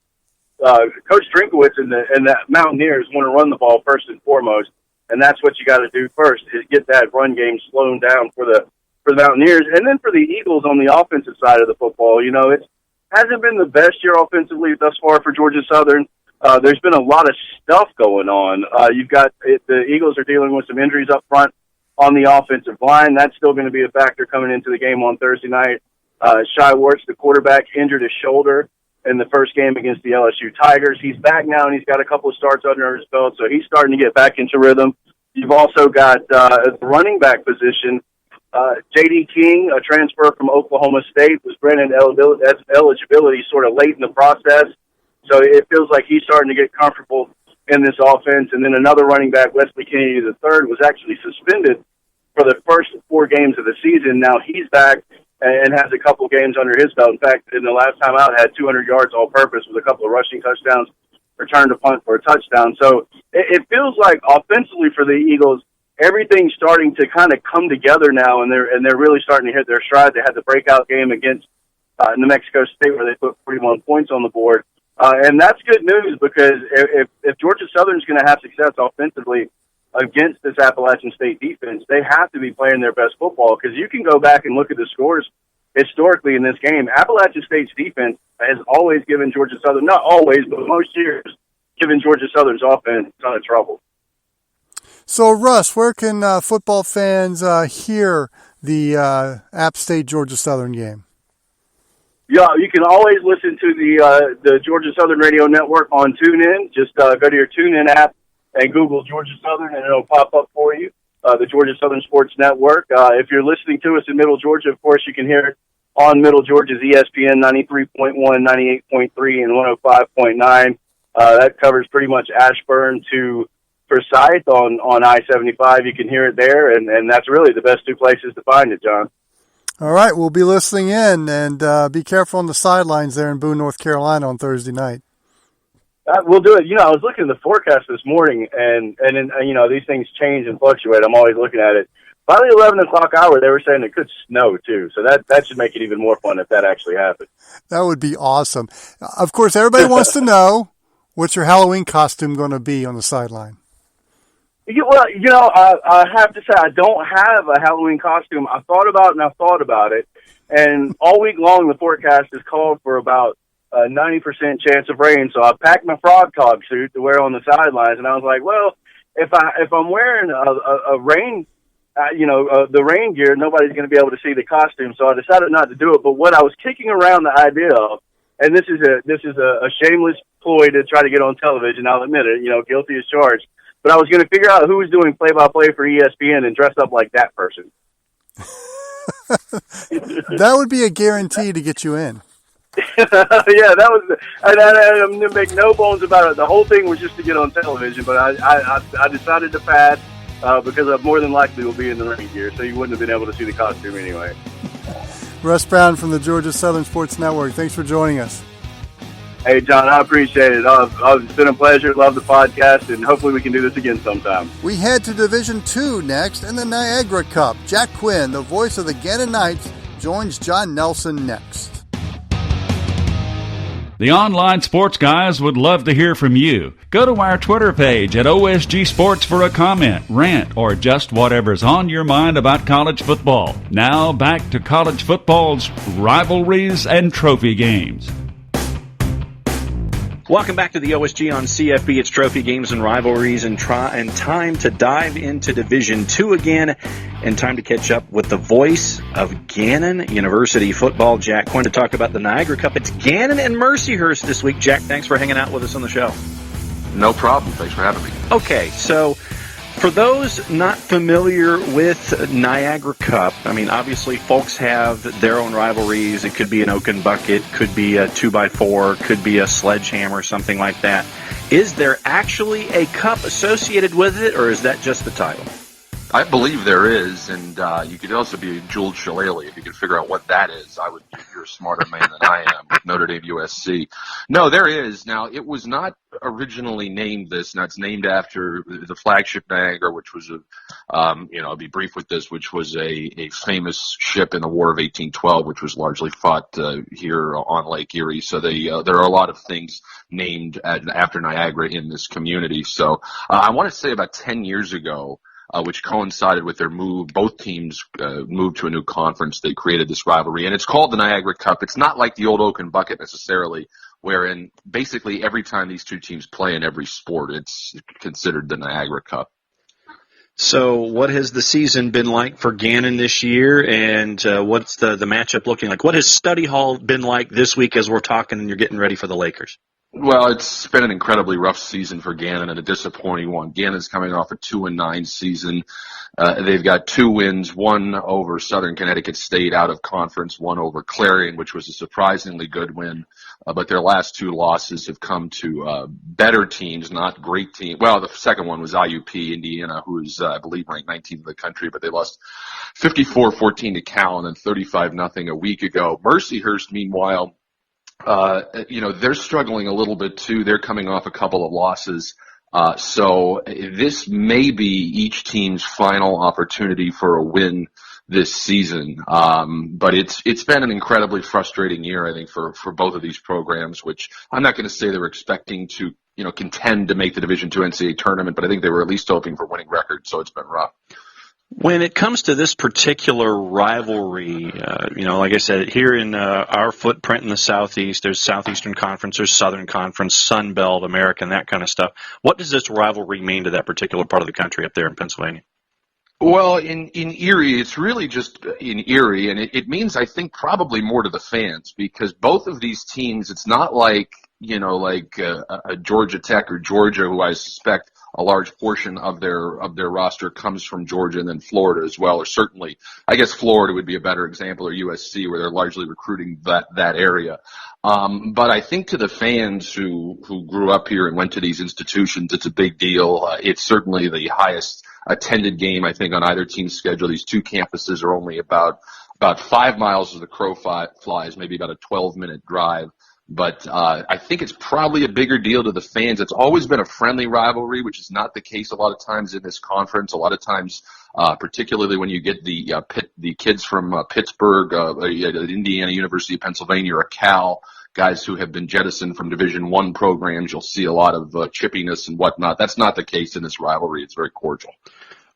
Coach Drinkowitz and the Mountaineers want to run the ball first and foremost, and that's what you got to do first, is get that run game slowed down for the Mountaineers. And then for the Eagles on the offensive side of the football, you know, it hasn't been the best year offensively thus far for Georgia Southern. There's been a lot of stuff going on. You've got the Eagles are dealing with some injuries up front on the offensive line. That's still going to be a factor coming into the game on Thursday night. Shai Wertz, the quarterback, injured his shoulder in the first game against the LSU Tigers. He's back now, and he's got a couple of starts under his belt, so he's starting to get back into rhythm. You've also got at the running back position, J.D. King, a transfer from Oklahoma State, was granted eligibility sort of late in the process, so it feels like he's starting to get comfortable in this offense. And then another running back, Wesley Kennedy III, was actually suspended for the first 4 games of the season. Now he's back and has a couple games under his belt. In fact, in the last time out, had 200 yards all-purpose with a couple of rushing touchdowns, returned a punt for a touchdown. So it feels like offensively for the Eagles, everything's starting to kind of come together now, and they're really starting to hit their stride. They had the breakout game against New Mexico State where they put 41 points on the board. And that's good news, because if Georgia Southern's going to have success offensively against this Appalachian State defense, they have to be playing their best football, because you can go back and look at the scores historically in this game. Appalachian State's defense has always given Georgia Southern, not always, but most years, given Georgia Southern's offense a ton of trouble. So, Russ, where can football fans hear the App State-Georgia Southern game? Yeah, you can always listen to the Georgia Southern Radio Network on TuneIn. Just go to your TuneIn app and Google Georgia Southern, and it'll pop up for you, the Georgia Southern Sports Network. If you're listening to us in Middle Georgia, of course, you can hear it on Middle Georgia's ESPN 93.1, 98.3, and 105.9. That covers pretty much Ashburn to Forsyth on I-75. You can hear it there, and that's really the best two places to find it, John. All right, we'll be listening in, and be careful on the sidelines there in Boone, North Carolina on Thursday night. We'll do it. I was looking at the forecast this morning, and these things change and fluctuate. I'm always looking at it. By the 11 o'clock hour, they were saying it could snow, too. So that should make it even more fun if that actually happened. That would be awesome. Of course, everybody wants to know, what's your Halloween costume going to be on the sideline? Well, I have to say I don't have a Halloween costume. I thought about it, and all week long the forecast is called for about a 90% chance of rain. So I packed my frog cog suit to wear on the sidelines, and I was like, well, if I'm wearing a rain, the rain gear, nobody's going to be able to see the costume. So I decided not to do it. But what I was kicking around the idea of, and this is a shameless ploy to try to get on television. I'll admit it. Guilty as charged. But I was going to figure out who was doing play-by-play for ESPN and dress up like that person. That would be a guarantee to get you in. Yeah, that was. I'm going to make no bones about it. The whole thing was just to get on television, but I decided to pass because I more than likely will be in the rain gear, so you wouldn't have been able to see the costume anyway. Russ Brown from the Georgia Southern Sports Network. Thanks for joining us. Hey, John, I appreciate it. It's been a pleasure. Love the podcast, and hopefully we can do this again sometime. We head to Division II next in the Niagara Cup. Jack Quinn, the voice of the Gannon Knights, joins John Nelson next. The online sports guys would love to hear from you. Go to our Twitter page at OSG Sports for a comment, rant, or just whatever's on your mind about college football. Now back to college football's rivalries and trophy games. Welcome back to the OSG on CFB. It's Trophy Games and Rivalries, and time to dive into Division II again, and time to catch up with the voice of Gannon University football, Jack Quinn, to talk about the Niagara Cup. It's Gannon and Mercyhurst this week. Jack, thanks for hanging out with us on the show. No problem. Thanks for having me. Okay, so for those not familiar with Niagara Cup, I mean, obviously folks have their own rivalries. It could be an Oaken Bucket, could be a 2x4, could be a Sledgehammer, something like that. Is there actually a cup associated with it, or is that just the title? I believe there is, and you could also be a jeweled shillelagh if you could figure out what that is. You're a smarter man than I am with Notre Dame USC. No, there is. Now, it was not originally named this. Now, it's named after the flagship Niagara, which was I'll be brief with this, which was a famous ship in the War of 1812, which was largely fought here on Lake Erie. So there are a lot of things named after Niagara in this community. So I want to say about 10 years ago, which coincided with their move. Both teams moved to a new conference. They created this rivalry, and it's called the Niagara Cup. It's not like the old Oaken Bucket necessarily, wherein basically every time these two teams play in every sport, it's considered the Niagara Cup. So what has the season been like for Gannon this year, and what's the matchup looking like? What has Study Hall been like this week as we're talking and you're getting ready for the Lakers? Well, it's been an incredibly rough season for Gannon and a disappointing one. Gannon's coming off a 2-9 season. They've got 2 wins, one over Southern Connecticut State out of conference, one over Clarion, which was a surprisingly good win. But their last 2 losses have come to better teams, not great teams. Well, the second one was IUP, Indiana, who is, I believe, ranked 19th in the country, but they lost 54-14 to Cal and then 35-0 a week ago. Mercyhurst, meanwhile, they're struggling a little bit too. They're coming off a couple of losses. So this may be each team's final opportunity for a win this season. But it's been an incredibly frustrating year, I think, for both of these programs, which I'm not going to say they're expecting to, contend to make the Division II NCAA tournament, but I think they were at least hoping for winning records. So it's been rough. When it comes to this particular rivalry, like I said, here in our footprint in the Southeast, there's Southeastern Conference, there's Southern Conference, Sun Belt, American, that kind of stuff. What does this rivalry mean to that particular part of the country up there in Pennsylvania? Well, in Erie, it's really just in Erie, and it means, I think, probably more to the fans, because both of these teams, it's not like, a Georgia Tech or Georgia, who I suspect a large portion of their roster comes from Georgia and then Florida as well, or certainly, I guess Florida would be a better example, or USC, where they're largely recruiting that area. But I think to the fans who grew up here and went to these institutions, it's a big deal. It's certainly the highest attended game, I think, on either team's schedule. These two campuses are only about 5 miles as the crow flies, maybe about a 12-minute drive. But I think it's probably a bigger deal to the fans. It's always been a friendly rivalry, which is not the case a lot of times in this conference. A lot of times, particularly when you get the kids from Pittsburgh, Indiana, University of Pennsylvania, or Cal, guys who have been jettisoned from Division I programs, you'll see a lot of chippiness and whatnot. That's not the case in this rivalry. It's very cordial.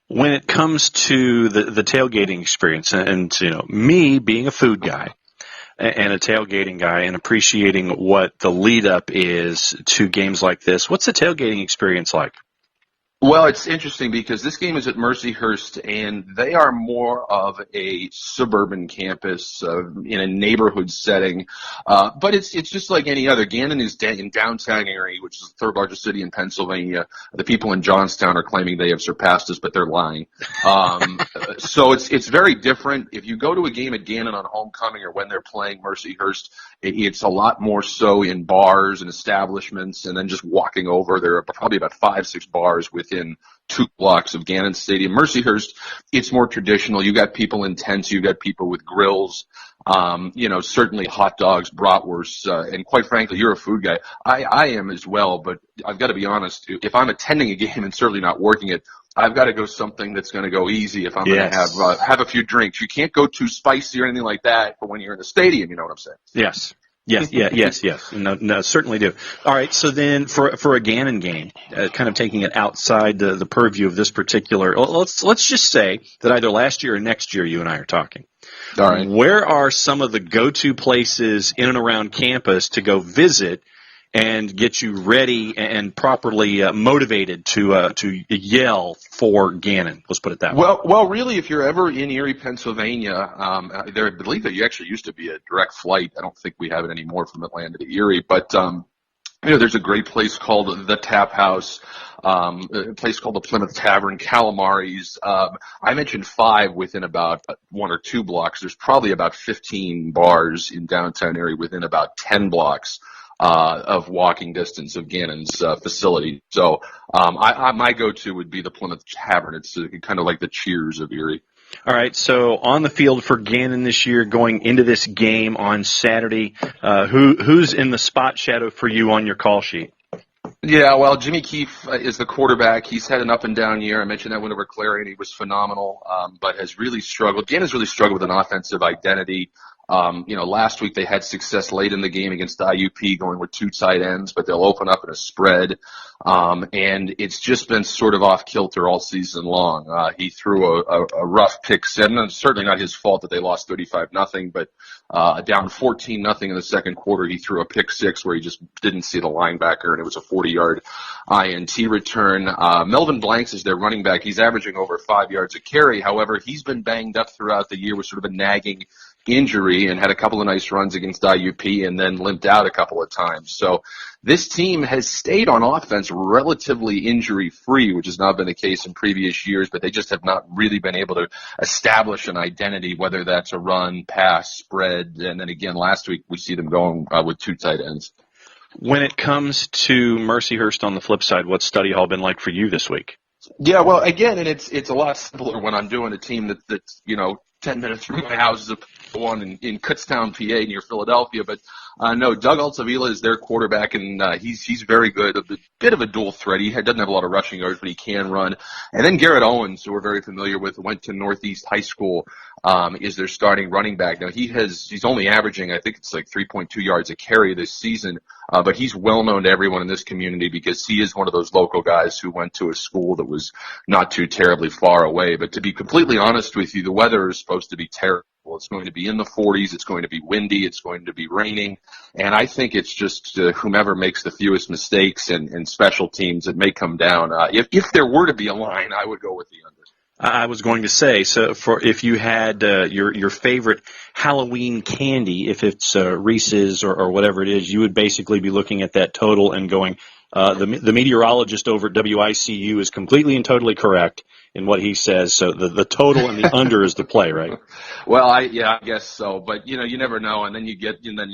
When it comes to the tailgating experience, and me being a food guy and a tailgating guy and appreciating what the lead up is to games like this, what's the tailgating experience like? Well, it's interesting because this game is at Mercyhurst, and they are more of a suburban campus in a neighborhood setting. But it's just like any other. Gannon is in downtown Erie, which is the third largest city in Pennsylvania. The people in Johnstown are claiming they have surpassed us, but they're lying. So it's very different. If you go to a game at Gannon on homecoming or when they're playing Mercyhurst, it's a lot more so in bars and establishments, and then just walking over. There are probably about 5-6 bars within 2 blocks of Gannon Stadium. Mercyhurst, it's more traditional. You got people in tents. You got people with grills. Certainly hot dogs, bratwursts, and quite frankly, you're a food guy. I am as well, but I've got to be honest. If I'm attending a game and certainly not working it, I've got to go something that's going to go easy if I'm going to have a few drinks. You can't go too spicy or anything like that for when you're in the stadium, you know what I'm saying? Yes. Yes. No, certainly do. All right, so then for a Gannon game, kind of taking it outside the purview of this particular, let's just say that either last year or next year you and I are talking. All right. Where are some of the go-to places in and around campus to go visit and get you ready and properly motivated to yell for Gannon? Let's put it that way. Well, really, if you're ever in Erie, Pennsylvania, I believe that you actually used to be a direct flight. I don't think we have it anymore from Atlanta to Erie, but there's a great place called the Tap House, a place called the Plymouth Tavern, Calamari's. I mentioned 5 within about 1 or 2 blocks. There's probably about 15 bars in downtown Erie within about 10 blocks of walking distance of Gannon's facility. So my go-to would be the Plymouth Tavern. It's kind of like the Cheers of Erie. All right, so on the field for Gannon this year, going into this game on Saturday, who's in the spot shadow for you on your call sheet? Yeah, well, Jimmy Keefe is the quarterback. He's had an up-and-down year. I mentioned that win over Clarion. He was phenomenal, but has really struggled. Gannon's really struggled with an offensive identity. Last week they had success late in the game against IUP going with 2 tight ends, but they'll open up in a spread. And it's just been sort of off kilter all season long. He threw a rough pick 7, and it's certainly not his fault that they lost 35-0, but down 14-0 in the second quarter, he threw a pick 6 where he just didn't see the linebacker, and it was a 40-yard INT return. Melvin Blanks is their running back. He's averaging over 5 yards a carry. However, he's been banged up throughout the year with sort of a nagging injury and had a couple of nice runs against IUP and then limped out a couple of times. So this team has stayed on offense relatively injury-free, which has not been the case in previous years, but they just have not really been able to establish an identity, whether that's a run, pass, spread, and then again last week we see them going with 2 tight ends. When it comes to Mercyhurst on the flip side, what's study hall been like for you this week? Yeah, well, again, and it's a lot simpler when I'm doing a team that's 10 minutes from my house is a one in Kutztown, PA, near Philadelphia. But no, Doug Altavilla is their quarterback, and he's very good. A bit of a dual threat. He doesn't have a lot of rushing yards, but he can run. And then Garrett Owens, who we're very familiar with, went to Northeast High School, is their starting running back. Now he's only averaging, I think it's like 3.2 yards a carry this season, but he's well known to everyone in this community because he is one of those local guys who went to a school that was not too terribly far away. But to be completely honest with you, the weather is supposed to be terrible. It's going to be in the 40s. It's going to be windy. It's going to be raining. And I think it's just whomever makes the fewest mistakes and special teams that may come down. If there were to be a line, I would go with the under. I was going to say, so if you had your favorite Halloween candy, if it's Reese's or whatever it is, you would basically be looking at that total and going, the meteorologist over at WICU is completely and totally correct in what he says. So the total and the under is the play, right? Well, I guess so. But, you never know. And then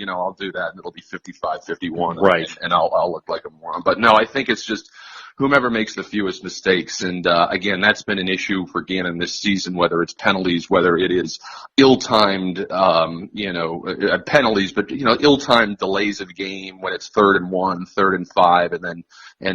I'll do that and it'll be 55-51. Right. And I'll look like a moron. But no, I think it's just whomever makes the fewest mistakes. And, again, that's been an issue for Gannon this season, whether it's penalties, whether it is ill-timed, penalties, but, ill-timed delays of game when it's 3rd and 1, 3rd and 5, and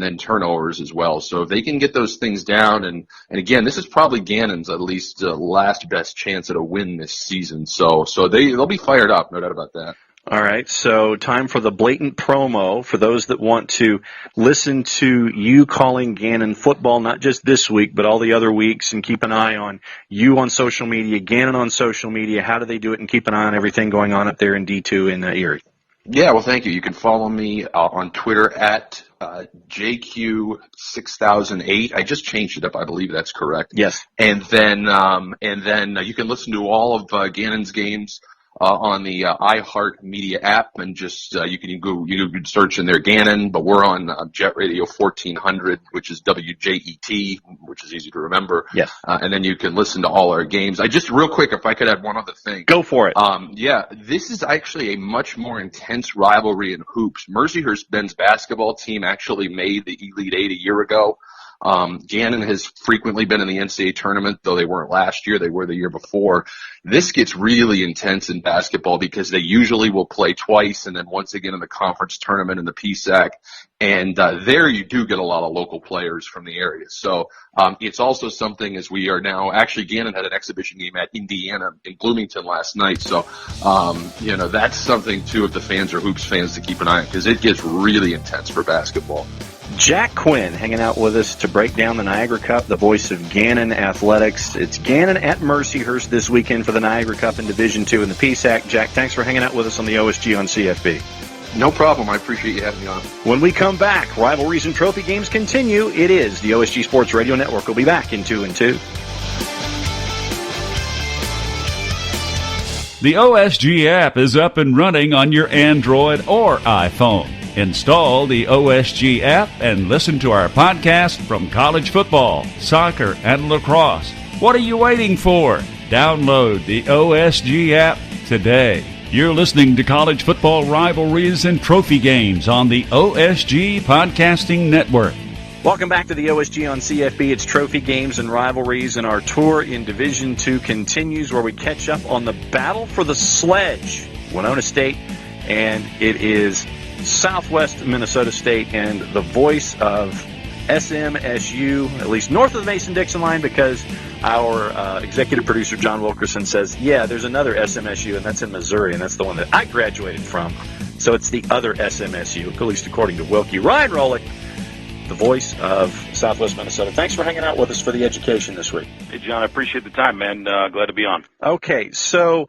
then turnovers as well. So if they can get those things down, and again, this is probably Gannon's at least last best chance at a win this season. So they'll be fired up, no doubt about that. All right, so time for the blatant promo for those that want to listen to you calling Gannon football, not just this week, but all the other weeks, and keep an eye on you on social media, Gannon on social media. How do they do it, and keep an eye on everything going on up there in D2 in Erie? Yeah, well, thank you. You can follow me on Twitter at JQ6008. I just changed it up. I believe that's correct. Yes. And then you can listen to all of Gannon's games on the iHeart Media app, and just you can search in there Gannon, but we're on Jet Radio 1400, which is WJET, which is easy to remember. Yes. And then you can listen to all our games. Just real quick, if I could add one other thing. Go for it. This is actually a much more intense rivalry in hoops. Mercyhurst men's basketball team actually made the Elite Eight a year ago. Gannon has frequently been in the NCAA tournament, though they weren't last year. They were the year before. This gets really intense in basketball because they usually will play twice and then once again in the conference tournament in the PSAC. And there you do get a lot of local players from the area. So it's also something, as we are now, actually Gannon had an exhibition game at Indiana in Bloomington last night. So, that's something, too, if the fans are hoops fans to keep an eye on, because it gets really intense for basketball. Jack Quinn hanging out with us to break down the Niagara Cup, the voice of Gannon Athletics. It's Gannon at Mercyhurst this weekend for the Niagara Cup in Division II in the PSAC. Jack, thanks for hanging out with us on the OSG on CFB. No problem. I appreciate you having me on. When we come back, Rivalries and Trophy Games continue. It is the OSG Sports Radio Network. We'll be back in 2 and 2. The OSG app is up and running on your Android or iPhone. Install the OSG app and listen to our podcast from college football, soccer, and lacrosse. What are you waiting for? Download the OSG app today. You're listening to College Football Rivalries and Trophy Games on the OSG Podcasting Network. Welcome back to the OSG on CFB. It's Trophy Games and Rivalries, and our tour in Division II continues, where we catch up on the battle for the Sledge, Winona State, and it is Southwest Minnesota State, and the voice of SMSU, at least north of the Mason-Dixon line, because our executive producer, John Wilkerson, says, yeah, there's another SMSU, and that's in Missouri, and that's the one that I graduated from. So it's the other SMSU, at least according to Wilkie. Ryan Rohlik, the voice of Southwest Minnesota. Thanks for hanging out with us for the education this week. Hey, John, I appreciate the time, man. Glad to be on. Okay, so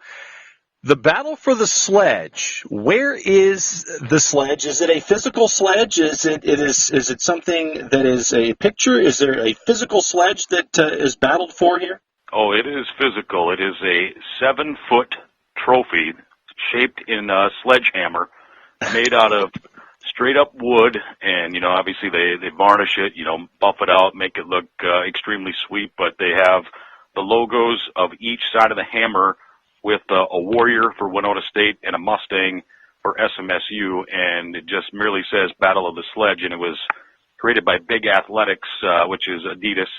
the battle for the Sledge. Where is the Sledge? Is it a physical sledge? Is it something that is a picture? Is there a physical sledge that is battled for here? Oh, it is physical. It is a 7-foot trophy shaped in a sledgehammer, made out of straight up wood, and obviously they varnish it, buff it out, make it look extremely sweet. But they have the logos of each side of the hammer, with a warrior for Winona State and a Mustang for SMSU, and it just merely says Battle of the Sledge, and it was created by Big Athletics, which is Adidas,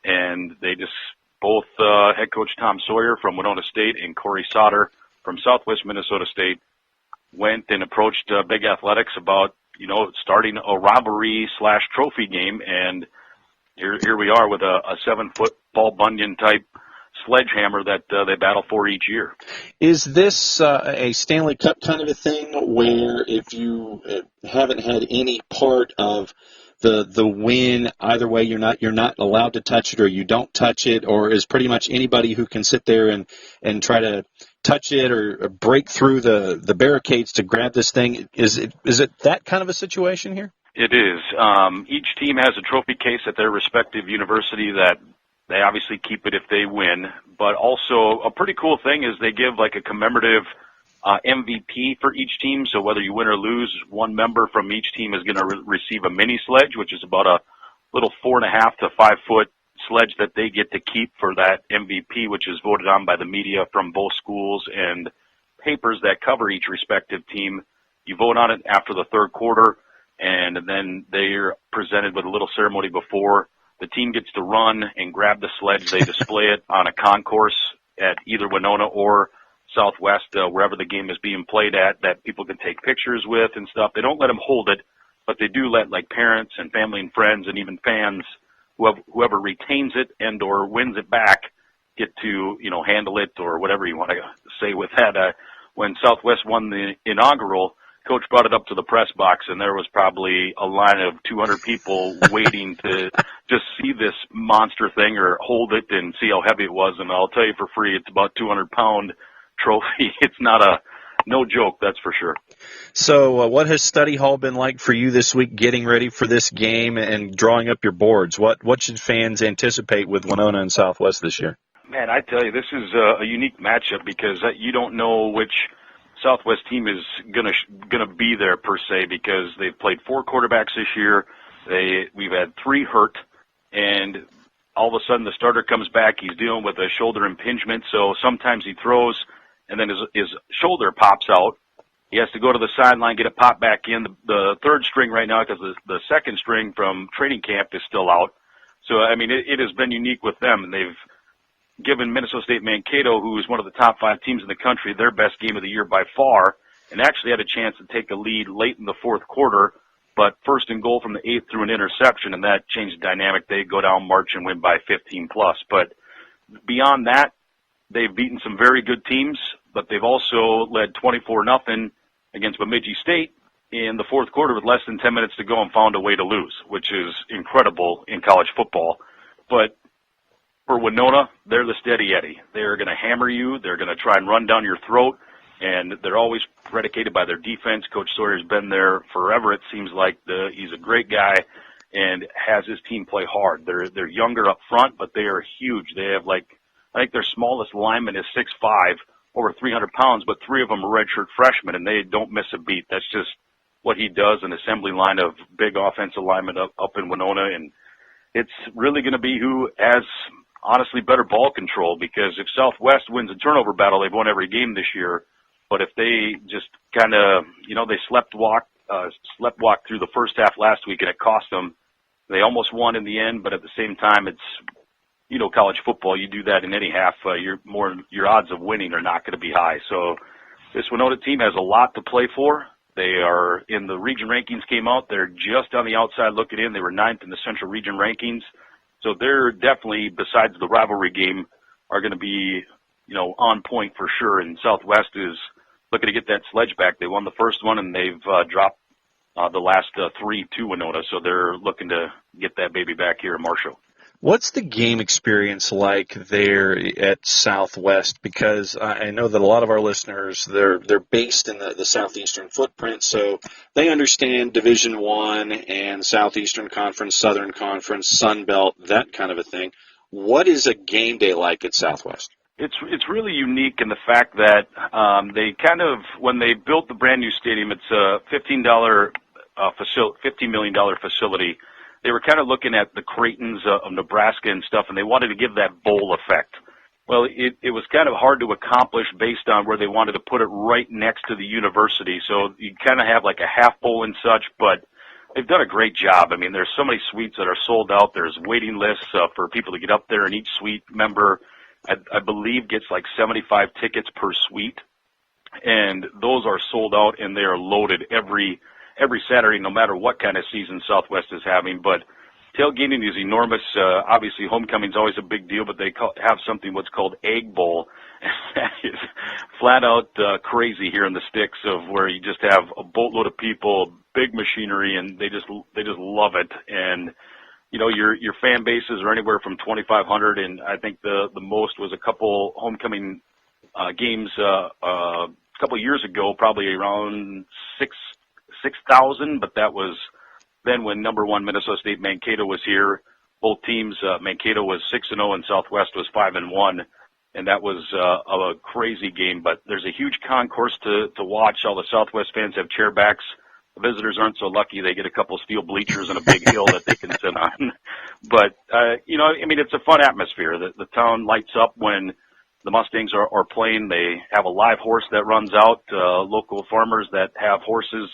and they just, both head coach Tom Sawyer from Winona State and Corey Sauter from Southwest Minnesota State went and approached Big Athletics about, starting a rivalry/trophy game, and here we are with a 7-foot Paul Bunyan type sledgehammer that they battle for each year. Is this a Stanley Cup kind of a thing, where if you haven't had any part of the win, either way you're not allowed to touch it, or you don't touch it, or is pretty much anybody who can sit there and try to touch it or break through the barricades to grab this thing? Is it that kind of a situation here? It is. Each team has a trophy case at their respective university that They obviously keep it if they win, but also a pretty cool thing is they give like a commemorative MVP for each team. So whether you win or lose, one member from each team is going to receive a mini sledge, which is about a little 4.5 to 5 foot sledge that they get to keep for that MVP, which is voted on by the media from both schools and papers that cover each respective team. You vote on it after the third quarter, and then they're presented with a little ceremony before. The team gets to run and grab the sledge. They display it on a concourse at either Winona or Southwest, wherever the game is being played at, that people can take pictures with and stuff. They don't let them hold it, but they do let like parents and family and friends and even fans, whoever retains it and or wins it back, get to, handle it or whatever you want to say with that. When Southwest won the inaugural, Coach brought it up to the press box, and there was probably a line of 200 people waiting to just see this monster thing or hold it and see how heavy it was. And I'll tell you for free, it's about 200-pound trophy. It's no joke, that's for sure. So what has study hall been like for you this week, getting ready for this game and drawing up your boards? What should fans anticipate with Winona and Southwest this year? Man, I tell you, this is a unique matchup because you don't know which Southwest team is gonna be there per se, because they've played 4 quarterbacks this year. We've had 3 hurt, and all of a sudden the starter comes back. He's dealing with a shoulder impingement, so sometimes he throws, and then his shoulder pops out. He has to go to the sideline, get it popped back in. The third string right now, because the second string from training camp is still out. So I mean, it has been unique with them, and they've given Minnesota State Mankato, who is one of the top 5 teams in the country, their best game of the year by far, and actually had a chance to take a lead late in the fourth quarter, but first and goal from the 8th through an interception, and that changed the dynamic. They go down, march, and win by 15+. But beyond that, they've beaten some very good teams, but they've also led 24-0 against Bemidji State in the fourth quarter with less than 10 minutes to go and found a way to lose, which is incredible in college football. But for Winona, they're the steady Eddie. They're going to hammer you. They're going to try and run down your throat, and they're always predicated by their defense. Coach Sawyer's been there forever. It seems like he's a great guy and has his team play hard. They're younger up front, but they are huge. They have I think their smallest lineman is 6'5", over 300 pounds, but 3 of them are redshirt freshmen, and they don't miss a beat. That's just what he does, an assembly line of big offensive linemen up in Winona, and it's really going to be who has honestly better ball control, because if Southwest wins a turnover battle, they've won every game this year. But if they just kind of, they slept walk through the first half last week, and it cost them. They almost won in the end, but at the same time, it's, college football, you do that in any half, your odds of winning are not going to be high. So this Winona team has a lot to play for. They are in the region rankings came out. They're just on the outside looking in. They were 9th in the Central Region rankings. So they're definitely, besides the rivalry game, are going to be, on point for sure. And Southwest is looking to get that sledge back. They won the first one, and they've dropped the last 3 to Winona. So they're looking to get that baby back here in Marshall. What's the game experience like there at Southwest? Because I know that a lot of our listeners, they're based in the southeastern footprint, so they understand Division I and Southeastern Conference, Southern Conference, Sun Belt, that kind of a thing. What is a game day like at Southwest? It's really unique in the fact that they kind of, when they built the brand new stadium, it's a $15 million facility. They were kind of looking at the Creightons of Nebraska and stuff, and they wanted to give that bowl effect. Well, it was kind of hard to accomplish based on where they wanted to put it right next to the university. So you kind of have like a half bowl and such, but they've done a great job. I mean, there's so many suites that are sold out. There's waiting lists for people to get up there, and each suite member, I believe, gets like 75 tickets per suite. And those are sold out, and they are loaded every Saturday, no matter what kind of season Southwest is having. But tailgating is enormous. Obviously, homecoming is always a big deal, but they have something what's called Egg Bowl. That is flat out crazy here in the sticks, of where you just have a boatload of people, big machinery, and they just love it. And your fan bases are anywhere from 2,500, and I think the most was a couple homecoming games a couple years ago, probably around 6,000, but that was then when number 1 Minnesota State Mankato was here. both teams. Mankato was 6-0 and Southwest was 5-1. And that was a crazy game. But there's a huge concourse to watch. All the Southwest fans have chairbacks. The visitors aren't so lucky. They get a couple steel bleachers and a big hill that they can sit on. But, it's a fun atmosphere. The town lights up when the Mustangs are playing. They have a live horse that runs out. Local farmers that have horses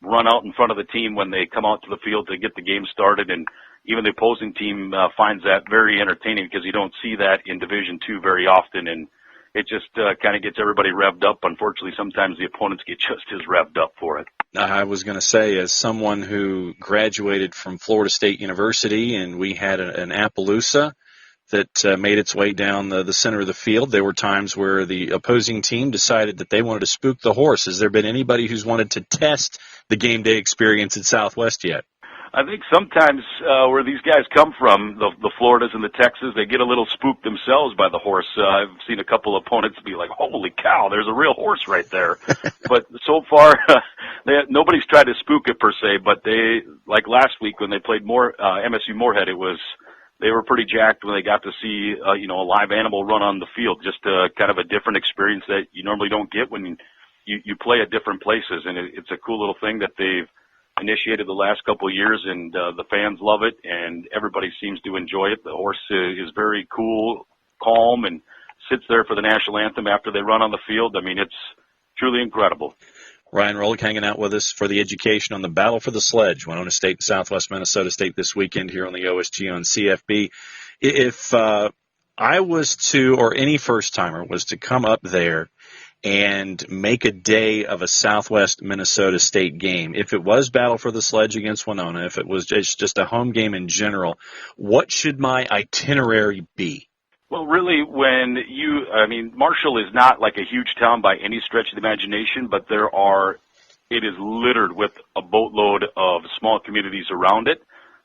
run out in front of the team when they come out to the field to get the game started. And even the opposing team finds that very entertaining because you don't see that in Division II very often. And it just kind of gets everybody revved up. Unfortunately, sometimes the opponents get just as revved up for it. I was going to say, as someone who graduated from Florida State University, and we had an Appaloosa that made its way down the center of the field, there were times where the opposing team decided that they wanted to spook the horse. Has there been anybody who's wanted to test the game day experience at Southwest yet? I think sometimes where these guys come from, the Floridas and the Texas, they get a little spooked themselves by the horse. I've seen a couple opponents be like, holy cow, there's a real horse right there. But so far, nobody's tried to spook it per se, but they, like last week when they played MSU Moorhead, they were pretty jacked when they got to see, a live animal run on the field, just kind of a different experience that you normally don't get when you play at different places. And it's a cool little thing that they've initiated the last couple of years, and the fans love it, and everybody seems to enjoy it. The horse is very cool, calm, and sits there for the national anthem after they run on the field. I mean, it's truly incredible. Ryan Rohlik hanging out with us for the education on the Battle for the Sledge, Winona State and Southwest Minnesota State this weekend here on the OSG on CFB. If I was to, or any first-timer was to come up there and make a day of a Southwest Minnesota State game, if it was Battle for the Sledge against Winona, if it was just a home game in general, what should my itinerary be? Well, really, Marshall is not like a huge town by any stretch of the imagination, but it is littered with a boatload of small communities around it.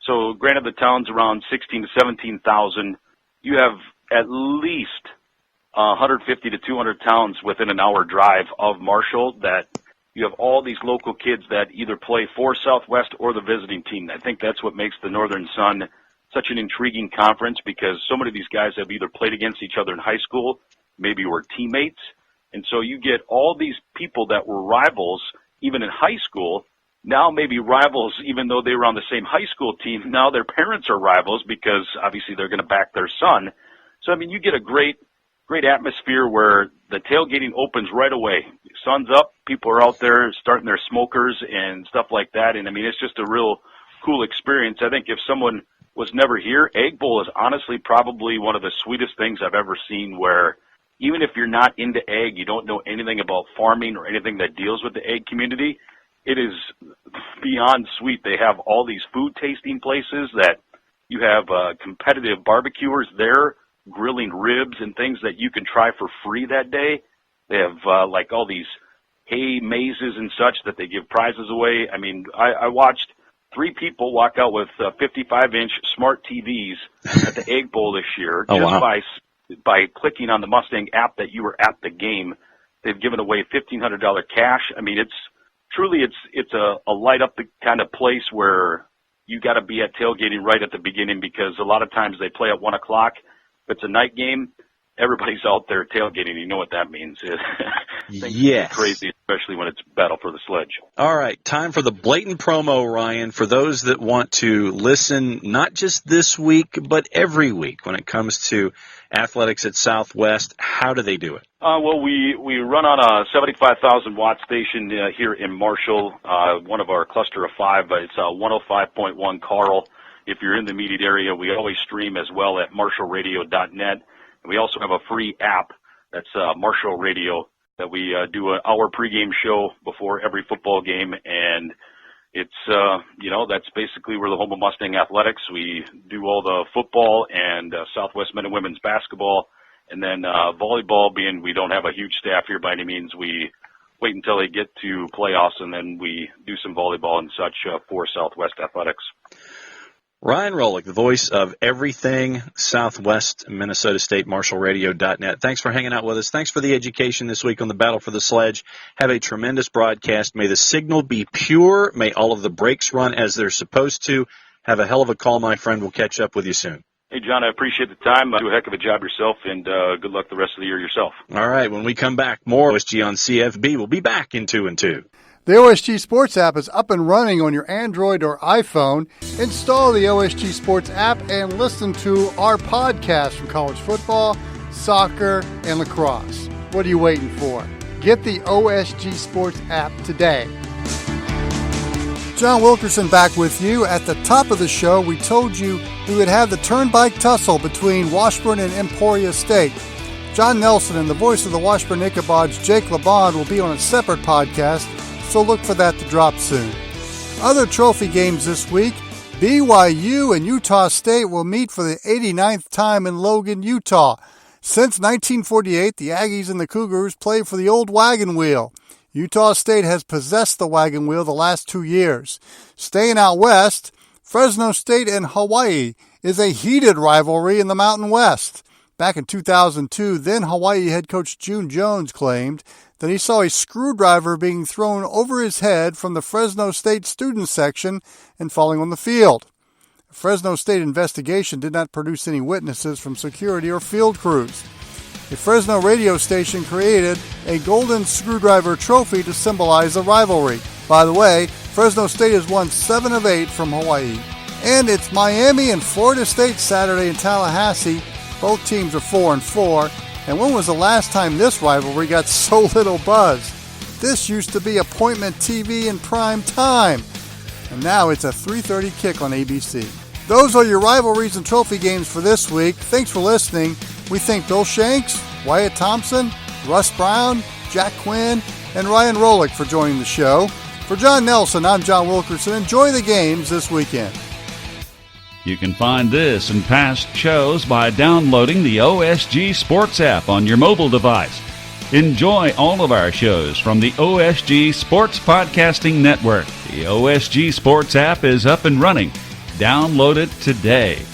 So granted, the town's around 16 to 17,000. You have at least 150 to 200 towns within an hour drive of Marshall that you have all these local kids that either play for Southwest or the visiting team. I think that's what makes the Northern Sun such an intriguing conference, because so many of these guys have either played against each other in high school, maybe were teammates. And so you get all these people that were rivals even in high school, now maybe rivals even though they were on the same high school team. Now their parents are rivals because obviously they're going to back their son. So, you get a great atmosphere where the tailgating opens right away. Sun's up, people are out there starting their smokers and stuff like that. And, it's just a real cool experience. I think if someone was never here, Egg Bowl is honestly probably one of the sweetest things I've ever seen, where even if you're not into egg, you don't know anything about farming or anything that deals with the egg community, it is beyond sweet. They have all these food tasting places that you have competitive barbecuers there, grilling ribs and things that you can try for free that day. They have all these hay mazes and such that they give prizes away. I watched 3 people walk out with 55-inch smart TVs at the Egg Bowl this year by clicking on the Mustang app that you were at the game. They've given away $1,500 cash. It's a light up the kind of place where you got to be at tailgating right at the beginning, because a lot of times they play at 1 o'clock. If it's a night game, everybody's out there tailgating. You know what that means. Yes. Crazy, especially when it's Battle for the Sledge. All right, time for the blatant promo, Ryan, for those that want to listen not just this week, but every week when it comes to athletics at Southwest. How do they do it? We run on a 75,000-watt station here in Marshall, one of our cluster of 5. It's 105.1 Carl. If you're in the immediate area, we always stream as well at marshallradio.net. We also have a free app that's Marshall Radio that we do an hour pregame show before every football game, and it's that's basically we're the home of Mustang athletics. We do all the football and Southwest men and women's basketball, and then volleyball. Being we don't have a huge staff here by any means, we wait until they get to playoffs, and then we do some volleyball and such for Southwest athletics. Ryan Rohlik, the voice of everything Southwest Minnesota State, marshallradio.net. Thanks for hanging out with us. Thanks for the education this week on the Battle for the Sledge. Have a tremendous broadcast. May the signal be pure. May all of the brakes run as they're supposed to. Have a hell of a call, my friend. We'll catch up with you soon. Hey, John, I appreciate the time. Do a heck of a job yourself, and good luck the rest of the year yourself. All right, when we come back, more OSG on CFB. We'll be back in 2 and 2. The OSG Sports app is up and running on your Android or iPhone. Install the OSG Sports app and listen to our podcast from college football, soccer, and lacrosse. What are you waiting for? Get the OSG Sports app today. John Wilkerson back with you. At the top of the show, we told you we would have the turnpike tussle between Washburn and Emporia State. John Nelson and the voice of the Washburn Ichabod's Jake LeBond will be on a separate podcast, so look for that to drop soon. Other trophy games this week, BYU and Utah State will meet for the 89th time in Logan, Utah. Since 1948, the Aggies and the Cougars play for the old wagon wheel. Utah State has possessed the wagon wheel the last 2 years. Staying out west, Fresno State and Hawaii is a heated rivalry in the Mountain West. Back in 2002, then Hawaii head coach June Jones claimed that he saw a screwdriver being thrown over his head from the Fresno State student section and falling on the field. A Fresno State investigation did not produce any witnesses from security or field crews. A Fresno radio station created a golden screwdriver trophy to symbolize the rivalry. By the way, Fresno State has won 7 of 8 from Hawaii. And it's Miami and Florida State Saturday in Tallahassee. Both teams are 4-4. And when was the last time this rivalry got so little buzz? This used to be appointment TV in prime time. And now it's a 3:30 kick on ABC. Those are your rivalries and trophy games for this week. Thanks for listening. We thank Bill Shanks, Wyatt Thompson, Russ Brown, Jack Quinn, and Ryan Rohlik for joining the show. For John Nelson, I'm John Wilkerson. Enjoy the games this weekend. You can find this and past shows by downloading the OSG Sports app on your mobile device. Enjoy all of our shows from the OSG Sports Podcasting Network. The OSG Sports app is up and running. Download it today.